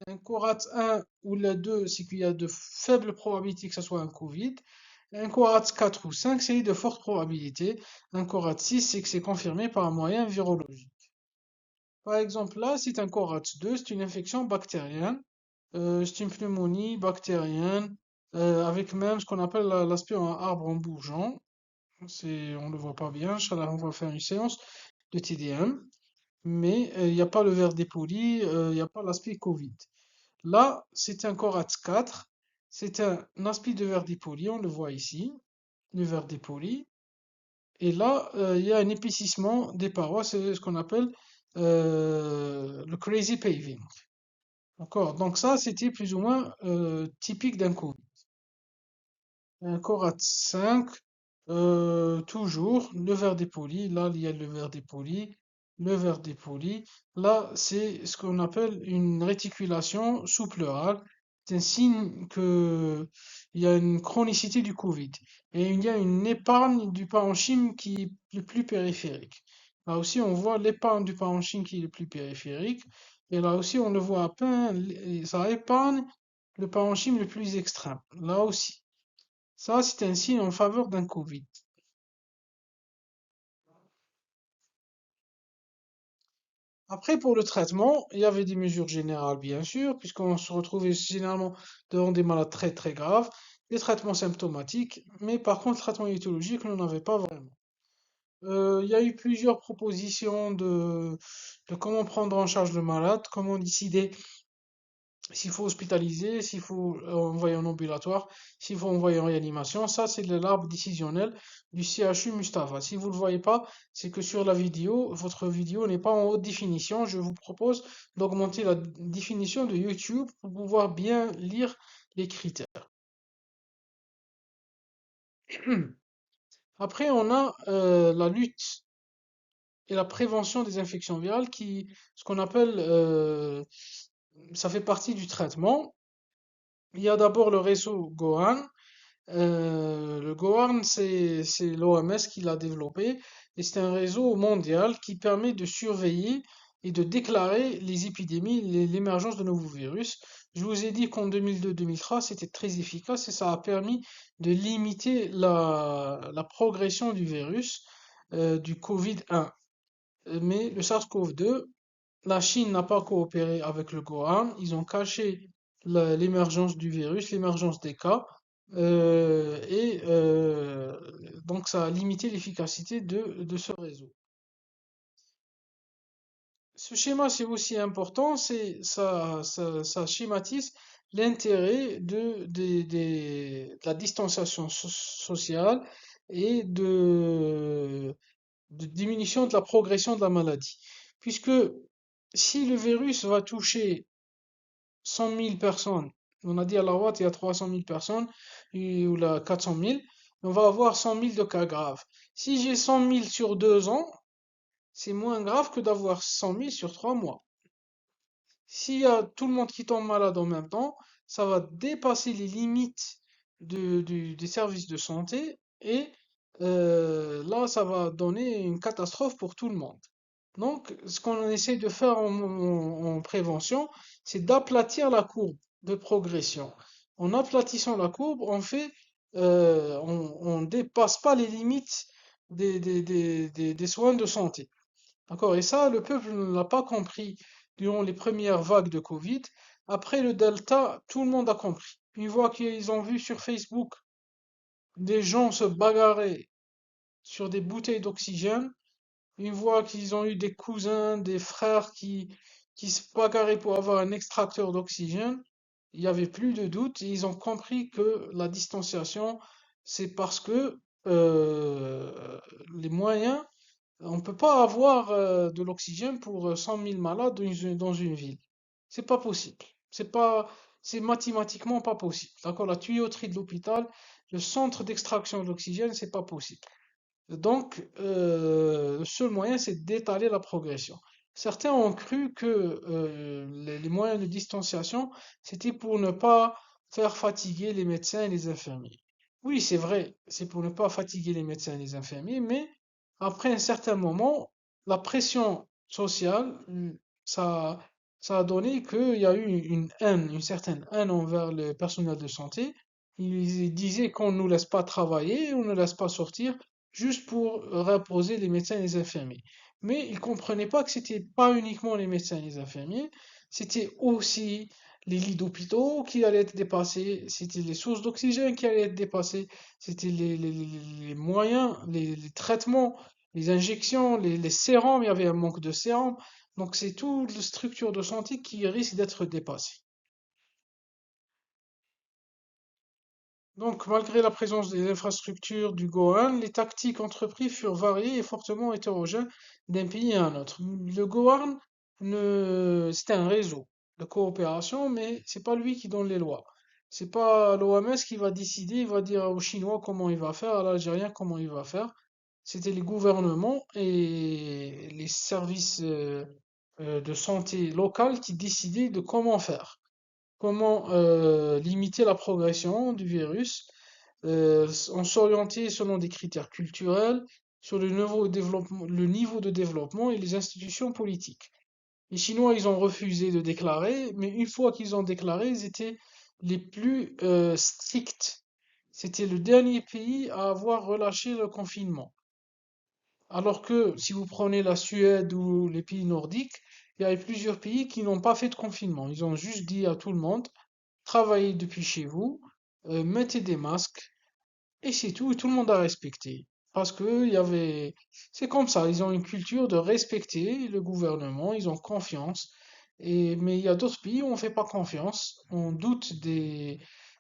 Un Corat 1 ou la 2, c'est qu'il y a de faibles probabilités que ce soit un Covid. Un Corat 4 ou 5, c'est de fortes probabilités. Un Corat 6, c'est que c'est confirmé par un moyen virologique. Par exemple, là, c'est un Corat 2, c'est une infection bactérienne. C'est une pneumonie bactérienne, avec même ce qu'on appelle l'aspect en arbre en bourgeon. On ne le voit pas bien. Inch'Allah, on va faire une séance de TDM. Mais il n'y a pas le verre dépoli, il n'y a pas l'aspect Covid. Là, c'est un Corat 4. C'est un aspi de verre dépoli, on le voit ici, le verre dépoli. Et là, il y a un épaississement des parois, c'est ce qu'on appelle le crazy paving. D'accord? Donc ça, c'était plus ou moins typique d'un Covid. Un Corat 5, toujours le verre dépoli. Là, il y a le verre dépoli, le verre dépoli. Là, c'est ce qu'on appelle une réticulation sous-pleurale. C'est un signe que il y a une chronicité du Covid. Et il y a une épargne du parenchyme qui est le plus périphérique. Là aussi, on voit l'épargne du parenchyme qui est le plus périphérique. Et là aussi, on le voit à peine, ça épargne le parenchyme le plus extrême. Là aussi. Ça, c'est un signe en faveur d'un Covid. Après, pour le traitement, il y avait des mesures générales, bien sûr, puisqu'on se retrouvait généralement devant des malades très très graves, des traitements symptomatiques, mais par contre, le traitement étiologique, on n'en avait pas vraiment. Il y a eu plusieurs propositions de comment prendre en charge le malade, comment décider s'il faut hospitaliser, s'il faut envoyer en ambulatoire, s'il faut envoyer en réanimation. Ça, c'est l'arbre décisionnel du CHU Mustapha. Si vous ne le voyez pas, c'est que sur la vidéo, votre vidéo n'est pas en haute définition. Je vous propose d'augmenter la définition de YouTube pour pouvoir bien lire les critères. Après, on a la lutte et la prévention des infections virales ce qu'on appelle, ça fait partie du traitement. Il y a d'abord le réseau Gohan. Le Gohan, c'est l'OMS qui l'a développé et c'est un réseau mondial qui permet de surveiller et de déclarer les épidémies, l'émergence de nouveaux virus. Je vous ai dit qu'en 2002-2003, c'était très efficace et ça a permis de limiter la progression du virus du Covid-1. Mais le SARS-CoV-2, la Chine n'a pas coopéré avec le Gohan. Ils ont caché l'émergence du virus, l'émergence des cas, et donc ça a limité l'efficacité de ce réseau. Ce schéma, c'est aussi important, ça schématise l'intérêt de la distanciation sociale et de diminution de la progression de la maladie. Puisque si le virus va toucher 100 000 personnes, on a dit à la Watt, il y a 300 000 personnes, ou là 400 000, on va avoir 100 000 de cas graves. Si j'ai 100 000 sur 2 ans, c'est moins grave que d'avoir 100 000 sur 3 mois. S'il y a tout le monde qui tombe malade en même temps, ça va dépasser les limites des services de santé et là, ça va donner une catastrophe pour tout le monde. Donc, ce qu'on essaie de faire en prévention, c'est d'aplatir la courbe de progression. En aplatissant la courbe, on dépasse pas les limites des soins de santé. D'accord? Et ça, le peuple ne l'a pas compris durant les premières vagues de Covid. Après le Delta, tout le monde a compris. Une fois qu'ils ont vu sur Facebook des gens se bagarrer sur des bouteilles d'oxygène, une fois qu'ils ont eu des cousins, des frères qui se bagarraient pour avoir un extracteur d'oxygène, il n'y avait plus de doute et ils ont compris que la distanciation, c'est parce que les moyens On ne peut pas avoir de l'oxygène pour 100 000 malades dans une ville. C'est pas possible. C'est mathématiquement pas possible. D'accord? La tuyauterie de l'hôpital, le centre d'extraction d'oxygène, c'est pas possible. Donc, le seul moyen, c'est d'étaler la progression. Certains ont cru que les moyens de distanciation, c'était pour ne pas faire fatiguer les médecins et les infirmiers. Oui, c'est vrai, c'est pour ne pas fatiguer les médecins et les infirmiers, mais après un certain moment, la pression sociale, ça, ça a donné qu'il y a eu une haine, une certaine haine envers le personnel de santé. Ils disaient qu'on ne nous laisse pas travailler, on ne laisse pas sortir juste pour reposer les médecins et les infirmiers. Mais ils ne comprenaient pas que c'était pas uniquement les médecins et les infirmiers, c'était aussi les lits d'hôpitaux qui allaient être dépassés, c'était les sources d'oxygène qui allaient être dépassées, c'était les moyens, les traitements, les injections, les sérums, il y avait un manque de sérums. Donc c'est toute la structure de santé qui risque d'être dépassée. Donc, malgré la présence des infrastructures du Gohan, les tactiques entreprises furent variées et fortement hétérogènes d'un pays à un autre. Le Gohan, c'était un réseau de coopération, mais c'est pas lui qui donne les lois. C'est pas l'OMS qui va décider, il va dire aux Chinois comment il va faire, à l'Algérien comment il va faire. C'était les gouvernements et les services de santé locaux qui décidaient de comment faire, comment limiter la progression du virus. On s'orientait selon des critères culturels, sur le niveau de développement et les institutions politiques. Les Chinois, ils ont refusé de déclarer, mais une fois qu'ils ont déclaré, ils étaient les plus stricts. C'était le dernier pays à avoir relâché le confinement. Alors que si vous prenez la Suède ou les pays nordiques, il y avait plusieurs pays qui n'ont pas fait de confinement. Ils ont juste dit à tout le monde, travaillez depuis chez vous, mettez des masques, et c'est tout, et tout le monde a respecté. Parce que c'est comme ça, ils ont une culture de respecter le gouvernement, ils ont confiance. Mais il y a d'autres pays où on ne fait pas confiance, on doute des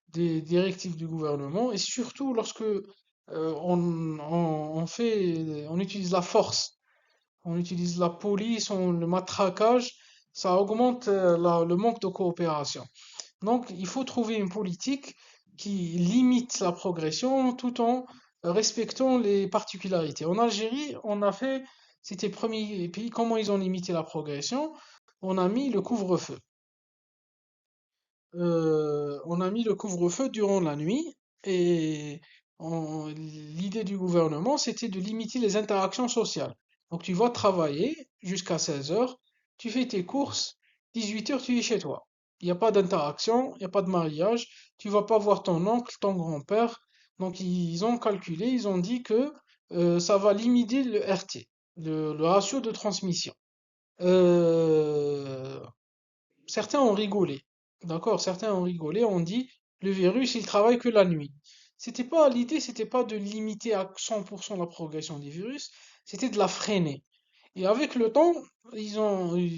directives du gouvernement, et surtout lorsque on utilise la force, on utilise la police, le matraquage, ça augmente le manque de coopération. Donc, il faut trouver une politique qui limite la progression tout en respectant les particularités. En Algérie, c'était le premier pays, comment ils ont limité la progression? On a mis le couvre-feu. On a mis le couvre-feu durant la nuit et l'idée du gouvernement, c'était de limiter les interactions sociales. Donc, tu vas travailler jusqu'à 16 heures, tu fais tes courses, 18 heures, tu es chez toi. Il n'y a pas d'interaction, il n'y a pas de mariage, tu vas pas voir ton oncle, ton grand-père. Donc, ils ont calculé, ils ont dit que ça va limiter le RT, le ratio de transmission. Euh, Certains ont rigolé. D'accord, certains ont rigolé, ont dit le virus, il travaille que la nuit. L'idée, c'était pas de limiter à 100% la progression du virus, c'était de la freiner. Et avec le temps,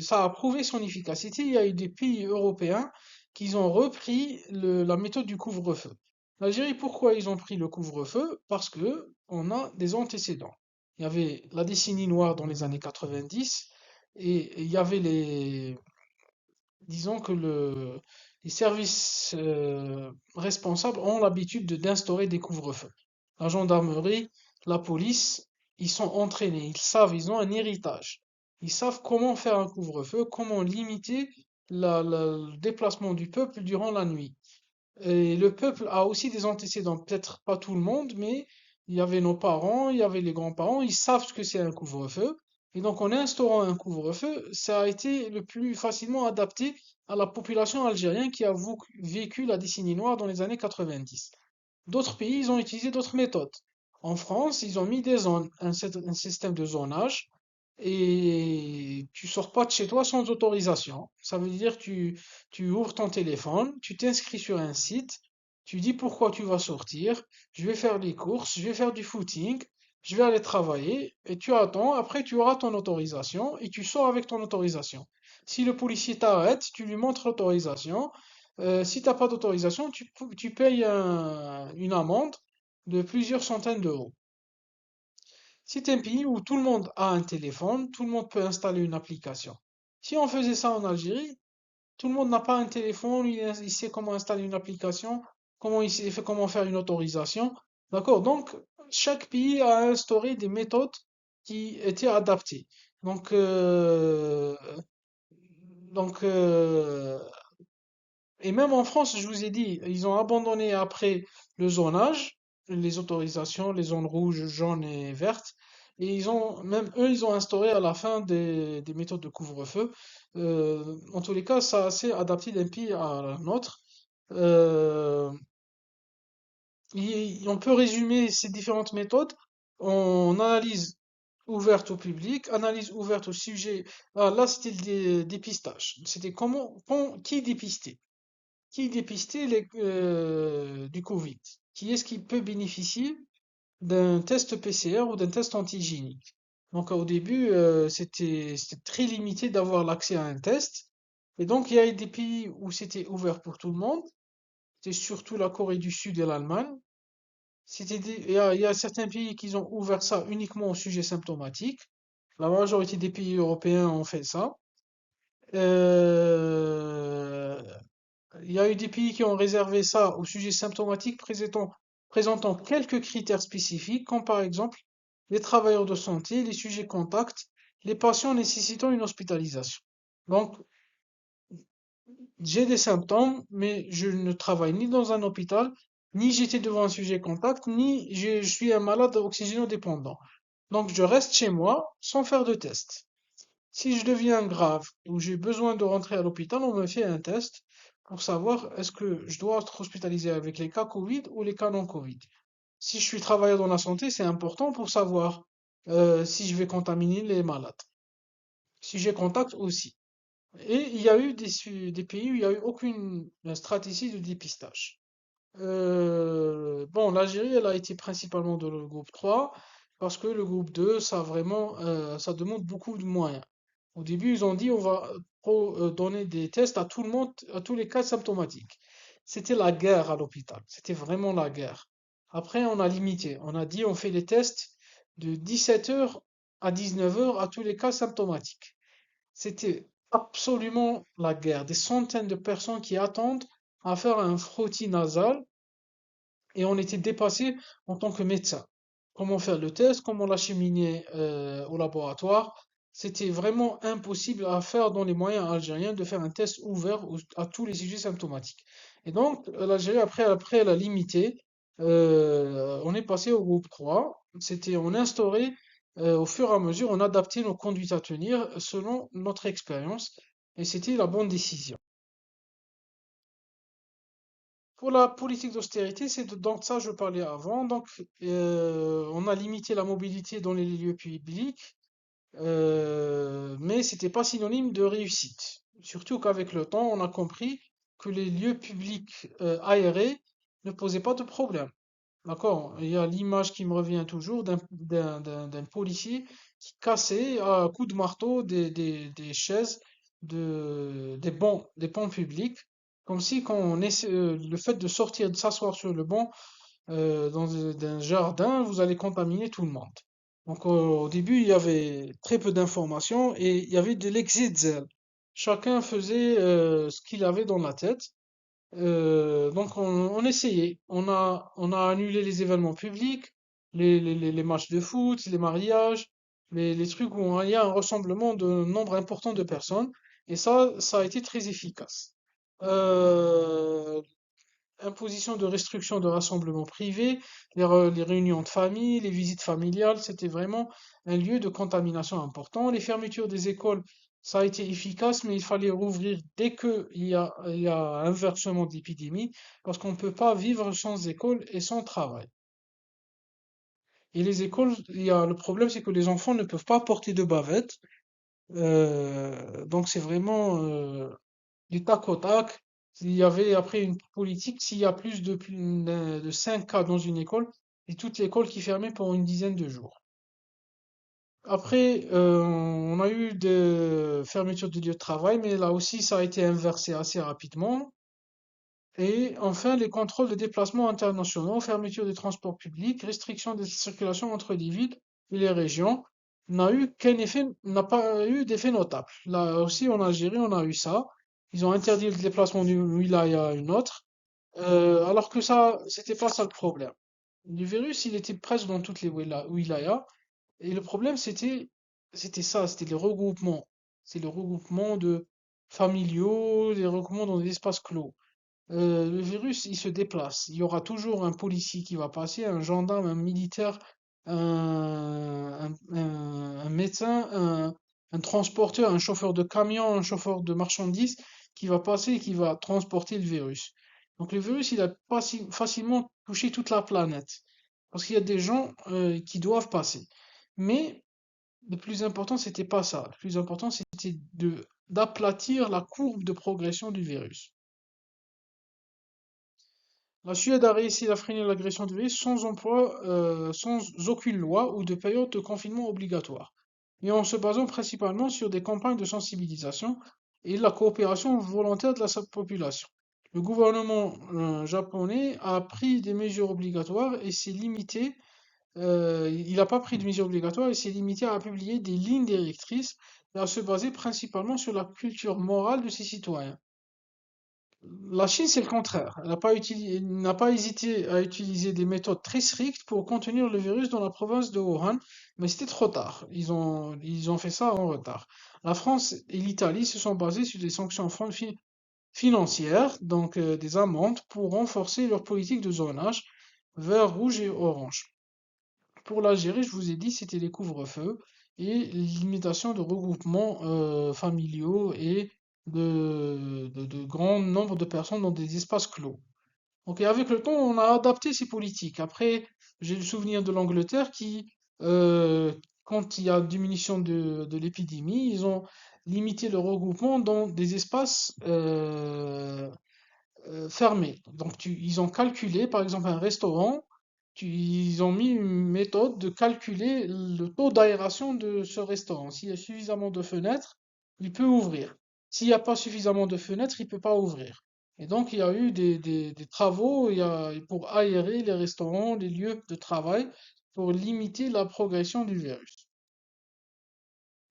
ça a prouvé son efficacité. Il y a eu des pays européens qui ont repris la méthode du couvre-feu. L'Algérie, pourquoi ils ont pris le couvre-feu? Parce que on a des antécédents. Il y avait la décennie noire dans les années 90 et il y avait disons que les services responsables ont l'habitude d'instaurer des couvre-feux. La gendarmerie, la police, ils sont entraînés, ils savent, ils ont un héritage. Ils savent comment faire un couvre-feu, comment limiter le déplacement du peuple durant la nuit. Et le peuple a aussi des antécédents, peut-être pas tout le monde, mais il y avait nos parents, il y avait les grands-parents, ils savent ce que c'est un couvre-feu. Et donc en instaurant un couvre-feu, ça a été le plus facilement adapté à la population algérienne qui a vécu la décennie noire dans les années 90. D'autres pays, ils ont utilisé d'autres méthodes. En France, ils ont mis des zones, un système de zonage, et tu sors pas de chez toi sans autorisation. Ça veut dire tu ouvres ton téléphone, tu t'inscris sur un site, tu dis pourquoi tu vas sortir, je vais faire des courses, je vais faire du footing, je vais aller travailler, et tu attends, après tu auras ton autorisation, et tu sors avec ton autorisation. Si le policier t'arrête, tu lui montres l'autorisation. Si tu n'as pas d'autorisation, tu payes une amende de plusieurs centaines d'euros. C'est un pays où tout le monde a un téléphone, tout le monde peut installer une application. Si on faisait ça en Algérie, tout le monde n'a pas un téléphone, il sait comment installer une application, comment faire une autorisation. D'accord? Donc, chaque pays a instauré des méthodes qui étaient adaptées. Donc, donc, et même en France, je vous ai dit, ils ont abandonné après le zonage, les autorisations, les zones rouges, jaunes et vertes. Et même eux, ils ont instauré à la fin des méthodes de couvre-feu. En tous les cas, ça s'est adapté d'un pays à un autre. Euh, on peut résumer ces différentes méthodes en analyse ouverte au public, analyse ouverte au sujet. Ah, là, c'était le dépistage. C'était qui dépistait? Qui dépistait du Covid? Qui est-ce qui peut bénéficier d'un test PCR ou d'un test antigénique? Donc au début, c'était très limité d'avoir l'accès à un test. Et donc il y a eu des pays où c'était ouvert pour tout le monde. C'était surtout la Corée du Sud et l'Allemagne. Il y a certains pays qui ont ouvert ça uniquement au sujet symptomatique. La majorité des pays européens ont fait ça. Euh, Il y a eu des pays qui ont réservé ça aux sujets symptomatiques présentant quelques critères spécifiques, comme par exemple les travailleurs de santé, les sujets contacts, les patients nécessitant une hospitalisation. Donc, j'ai des symptômes, mais je ne travaille ni dans un hôpital, ni j'étais devant un sujet contact, ni je suis un malade oxygénodépendant. Donc, je reste chez moi sans faire de test. Si je deviens grave ou j'ai besoin de rentrer à l'hôpital, on me fait un test pour savoir est-ce que je dois être hospitalisé avec les cas Covid ou les cas non Covid. Si je suis travailleur dans la santé, c'est important pour savoir si je vais contaminer les malades. Si j'ai contact aussi. Et il y a eu des pays où il n'y a eu aucune stratégie de dépistage. Bon, l'Algérie, elle a été principalement dans le groupe 3 parce que le groupe 2, ça demande beaucoup de moyens. Au début, ils ont dit on va donner des tests à tout le monde, à tous les cas symptomatiques. C'était la guerre à l'hôpital. C'était vraiment la guerre. Après, on a limité. On a dit on fait les tests de 17 heures à 19 heures à tous les cas symptomatiques. C'était absolument la guerre. Des centaines de personnes qui attendent à faire un frottis nasal et on était dépassé en tant que médecin. Comment faire le test, comment l'acheminer au laboratoire. C'était vraiment impossible à faire dans les moyens algériens de faire un test ouvert à tous les sujets symptomatiques. Et donc, l'Algérie, après, elle a limité. On est passé au groupe 3. On instaurait, au fur et à mesure, on adaptait nos conduites à tenir selon notre expérience. Et c'était la bonne décision. Pour la politique d'austérité, donc ça je parlais avant. Donc on a limité la mobilité dans les lieux publics, mais c'était pas synonyme de réussite. Surtout qu'avec le temps, on a compris que les lieux publics aérés ne posaient pas de problème. D'accord? Il y a l'image qui me revient toujours d'un policier qui cassait à coups de marteau des chaises, des bancs publics, comme si le fait de sortir, de s'asseoir sur le banc dans un jardin, vous allez contaminer tout le monde. Donc au début, il y avait très peu d'informations et il y avait de l'excès de zèle. Chacun faisait ce qu'il avait dans la tête. Donc on essayait. On a annulé les événements publics, les matchs de foot, les mariages, les trucs où il y a un rassemblement de nombre important de personnes. Et ça a été très efficace. Euh, Imposition de restrictions de rassemblements privés, les réunions de famille, les visites familiales, c'était vraiment un lieu de contamination important. Les fermetures des écoles, ça a été efficace, mais il fallait rouvrir dès qu'il y a un versement d'épidémie, parce qu'on ne peut pas vivre sans école et sans travail. Et les écoles, le problème, c'est que les enfants ne peuvent pas porter de bavette, donc c'est vraiment du tac au tac. Il y avait après une politique, s'il y a plus de 5 cas dans une école, c'est toute l'école qui fermait pendant une dizaine de jours. Après, on a eu des fermetures de lieux de travail, mais là aussi, ça a été inversé assez rapidement. Et enfin, les contrôles de déplacements internationaux, fermeture des transports publics, restriction des circulations entre les villes et les régions, n'a pas eu d'effet notable. Là aussi, en Algérie, on a eu ça. Ils ont interdit le déplacement d'une wilaya à une autre, alors que ça, c'était pas ça le problème. Le virus, il était presque dans toutes les wilayas, et le problème, c'était ça, c'était les regroupements. C'est le regroupement de familiaux, les regroupements dans des espaces clos. Le virus, il se déplace. Il y aura toujours un policier qui va passer, un gendarme, un militaire, un médecin, un transporteur, un chauffeur de camion, un chauffeur de marchandises qui va passer et qui va transporter le virus. Donc le virus, il a pas facilement touché toute la planète. Parce qu'il y a des gens qui doivent passer. Mais le plus important, c'était pas ça. Le plus important, c'était d'aplatir la courbe de progression du virus. La Suède a réussi à freiner l'agression du virus sans emploi, sans aucune loi ou de période de confinement obligatoire, et en se basant principalement sur des campagnes de sensibilisation et la coopération volontaire de la population. Le gouvernement japonais a pris des mesures obligatoires et s'est limité, il n'a pas pris de mesures obligatoires et s'est limité à publier des lignes directrices et à se baser principalement sur la culture morale de ses citoyens. La Chine, c'est le contraire. Elle n'a pas hésité à utiliser des méthodes très strictes pour contenir le virus dans la province de Wuhan, mais c'était trop tard. Ils ont fait ça en retard. La France et l'Italie se sont basés sur des sanctions financières, donc des amendes, pour renforcer leur politique de zonage vert, rouge et orange. Pour l'Algérie, je vous ai dit, c'était les couvre-feux et limitation de regroupements familiaux et de grands nombres de personnes dans des espaces clos. Donc, et avec le temps, on a adapté ces politiques. Après, j'ai le souvenir de l'Angleterre qui, euh, quand il y a diminution de l'épidémie, ils ont limité le regroupement dans des espaces fermés. Donc, ils ont calculé, par exemple, un restaurant, ils ont mis une méthode de calculer le taux d'aération de ce restaurant. S'il y a suffisamment de fenêtres, il peut ouvrir. S'il n'y a pas suffisamment de fenêtres, il ne peut pas ouvrir. Et donc, il y a eu des travaux pour aérer les restaurants, les lieux de travail, pour limiter la progression du virus.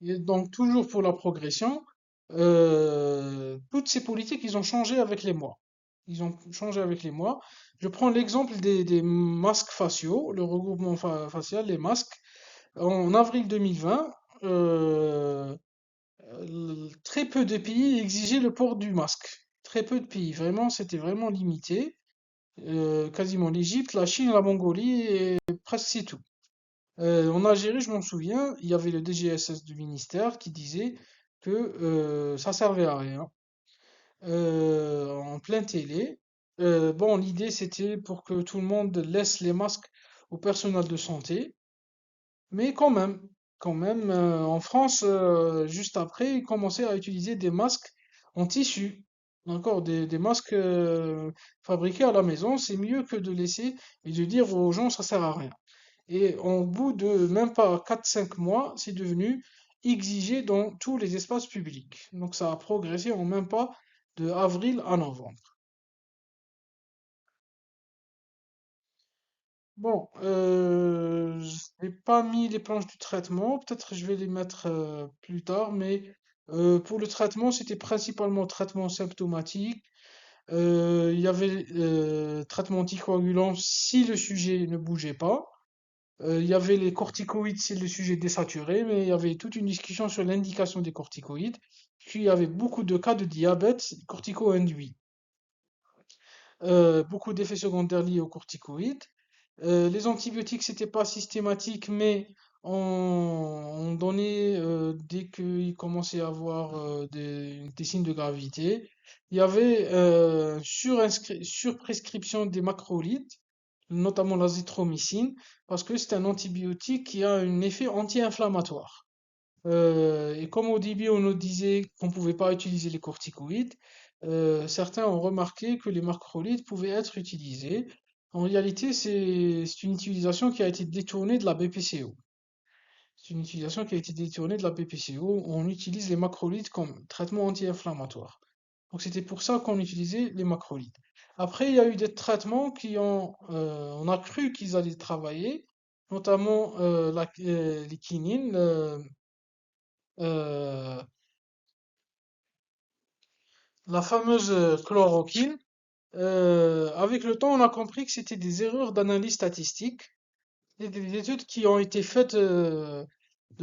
Et donc, toujours pour la progression, toutes ces politiques, ils ont changé avec les mois. Ils ont changé avec les mois. Je prends l'exemple des masques faciaux, le regroupement facial, les masques. En avril 2020, très peu de pays exigeaient le port du masque. Très peu de pays, vraiment, c'était vraiment limité. Quasiment l'Égypte, la Chine, la Mongolie, et presque c'est tout. En Algérie, je m'en souviens, il y avait le DGSS du ministère qui disait que ça servait à rien. En plein télé. Bon, l'idée c'était pour que tout le monde laisse les masques au personnel de santé, mais quand même, en France, juste après, ils commençaient à utiliser des masques en tissu. Encore des masques fabriqués à la maison, c'est mieux que de laisser et de dire aux gens ça sert à rien. Et au bout de même pas 4 5 mois, c'est devenu exigé dans tous les espaces publics. Donc ça a progressé en même pas de avril à novembre. Bon, je n'ai pas mis les planches du traitement, peut-être je vais les mettre plus tard, mais pour le traitement, c'était principalement traitement symptomatique. Il y avait traitement anticoagulant si le sujet ne bougeait pas. Il y avait les corticoïdes si le sujet désaturé, mais il y avait toute une discussion sur l'indication des corticoïdes. Puis il y avait beaucoup de cas de diabète cortico-induit. Beaucoup d'effets secondaires liés aux corticoïdes. Les antibiotiques, c'était pas systématique, mais on donnait dès qu'il commençait à avoir des signes de gravité. Il y avait surprescription des macrolides, notamment l'azithromycine, parce que c'est un antibiotique qui a un effet anti-inflammatoire. Et comme au début on nous disait qu'on ne pouvait pas utiliser les corticoïdes, certains ont remarqué que les macrolides pouvaient être utilisés. En réalité, c'est une utilisation qui a été détournée de la BPCO. C'est une utilisation qui a été détournée de la BPCO. On utilise les macrolides comme traitement anti-inflammatoire. Donc c'était pour ça qu'on utilisait les macrolides. Après, il y a eu des traitements on a cru qu'ils allaient travailler, notamment les quinines, euh, la fameuse chloroquine. Avec le temps, on a compris que c'était des erreurs d'analyse statistique, des études qui ont été faites de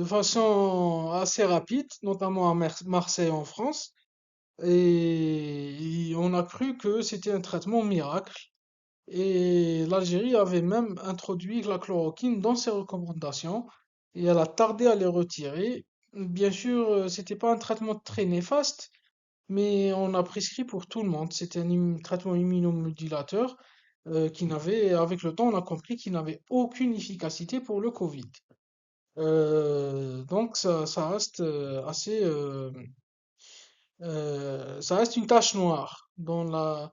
façon assez rapide, notamment à Marseille en France, et on a cru que c'était un traitement miracle. Et l'Algérie avait même introduit la chloroquine dans ses recommandations et elle a tardé à les retirer. Bien sûr, c'était pas un traitement très néfaste, mais on a prescrit pour tout le monde. C'était un traitement immunomodulateur qui n'avait, avec le temps, on a compris qu'il n'avait aucune efficacité pour le Covid. Donc ça reste ça reste une tache noire dans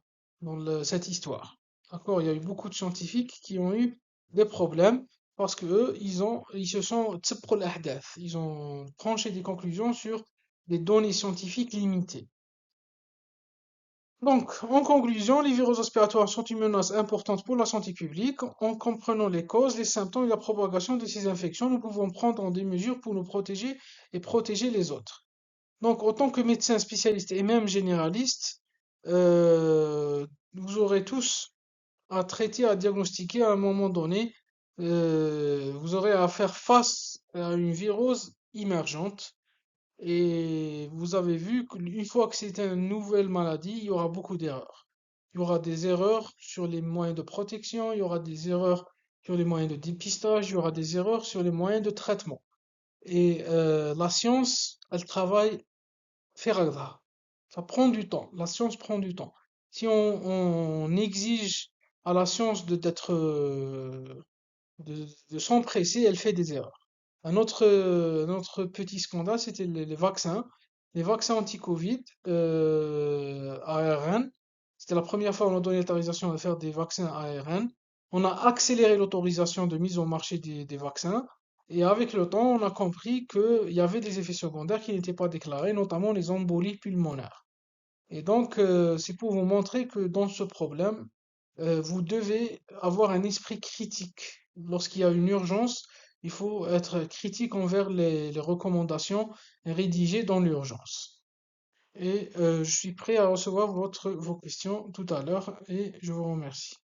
cette histoire. D'accord? Il y a eu beaucoup de scientifiques qui ont eu des problèmes parce que eux, ils se sont tseprou l'ahdath. Ils ont tranché des conclusions sur des données scientifiques limitées. Donc, en conclusion, les virus respiratoires sont une menace importante pour la santé publique. En comprenant les causes, les symptômes et la propagation de ces infections, nous pouvons prendre des mesures pour nous protéger et protéger les autres. Donc, en tant que médecin spécialiste et même généraliste, vous aurez tous à traiter, à diagnostiquer à un moment donné. Vous aurez à faire face à une virose émergente. Et vous avez vu qu'une fois que c'est une nouvelle maladie, il y aura beaucoup d'erreurs. Il y aura des erreurs sur les moyens de protection, il y aura des erreurs sur les moyens de dépistage, il y aura des erreurs sur les moyens de traitement. Et la science, elle travaille Ferragra. Ça prend du temps. La science prend du temps. Si on exige à la science de s'empresser, elle fait des erreurs. Un autre petit scandale, c'était les vaccins. Les vaccins anti-Covid ARN. C'était la première fois qu'on a donné l'autorisation de faire des vaccins ARN. On a accéléré l'autorisation de mise au marché des vaccins. Et avec le temps, on a compris qu'il y avait des effets secondaires qui n'étaient pas déclarés, notamment les embolies pulmonaires. Et donc, c'est pour vous montrer que dans ce problème, vous devez avoir un esprit critique. Lorsqu'il y a une urgence, il faut être critique envers les recommandations rédigées dans l'urgence. Et je suis prêt à recevoir vos questions tout à l'heure et je vous remercie.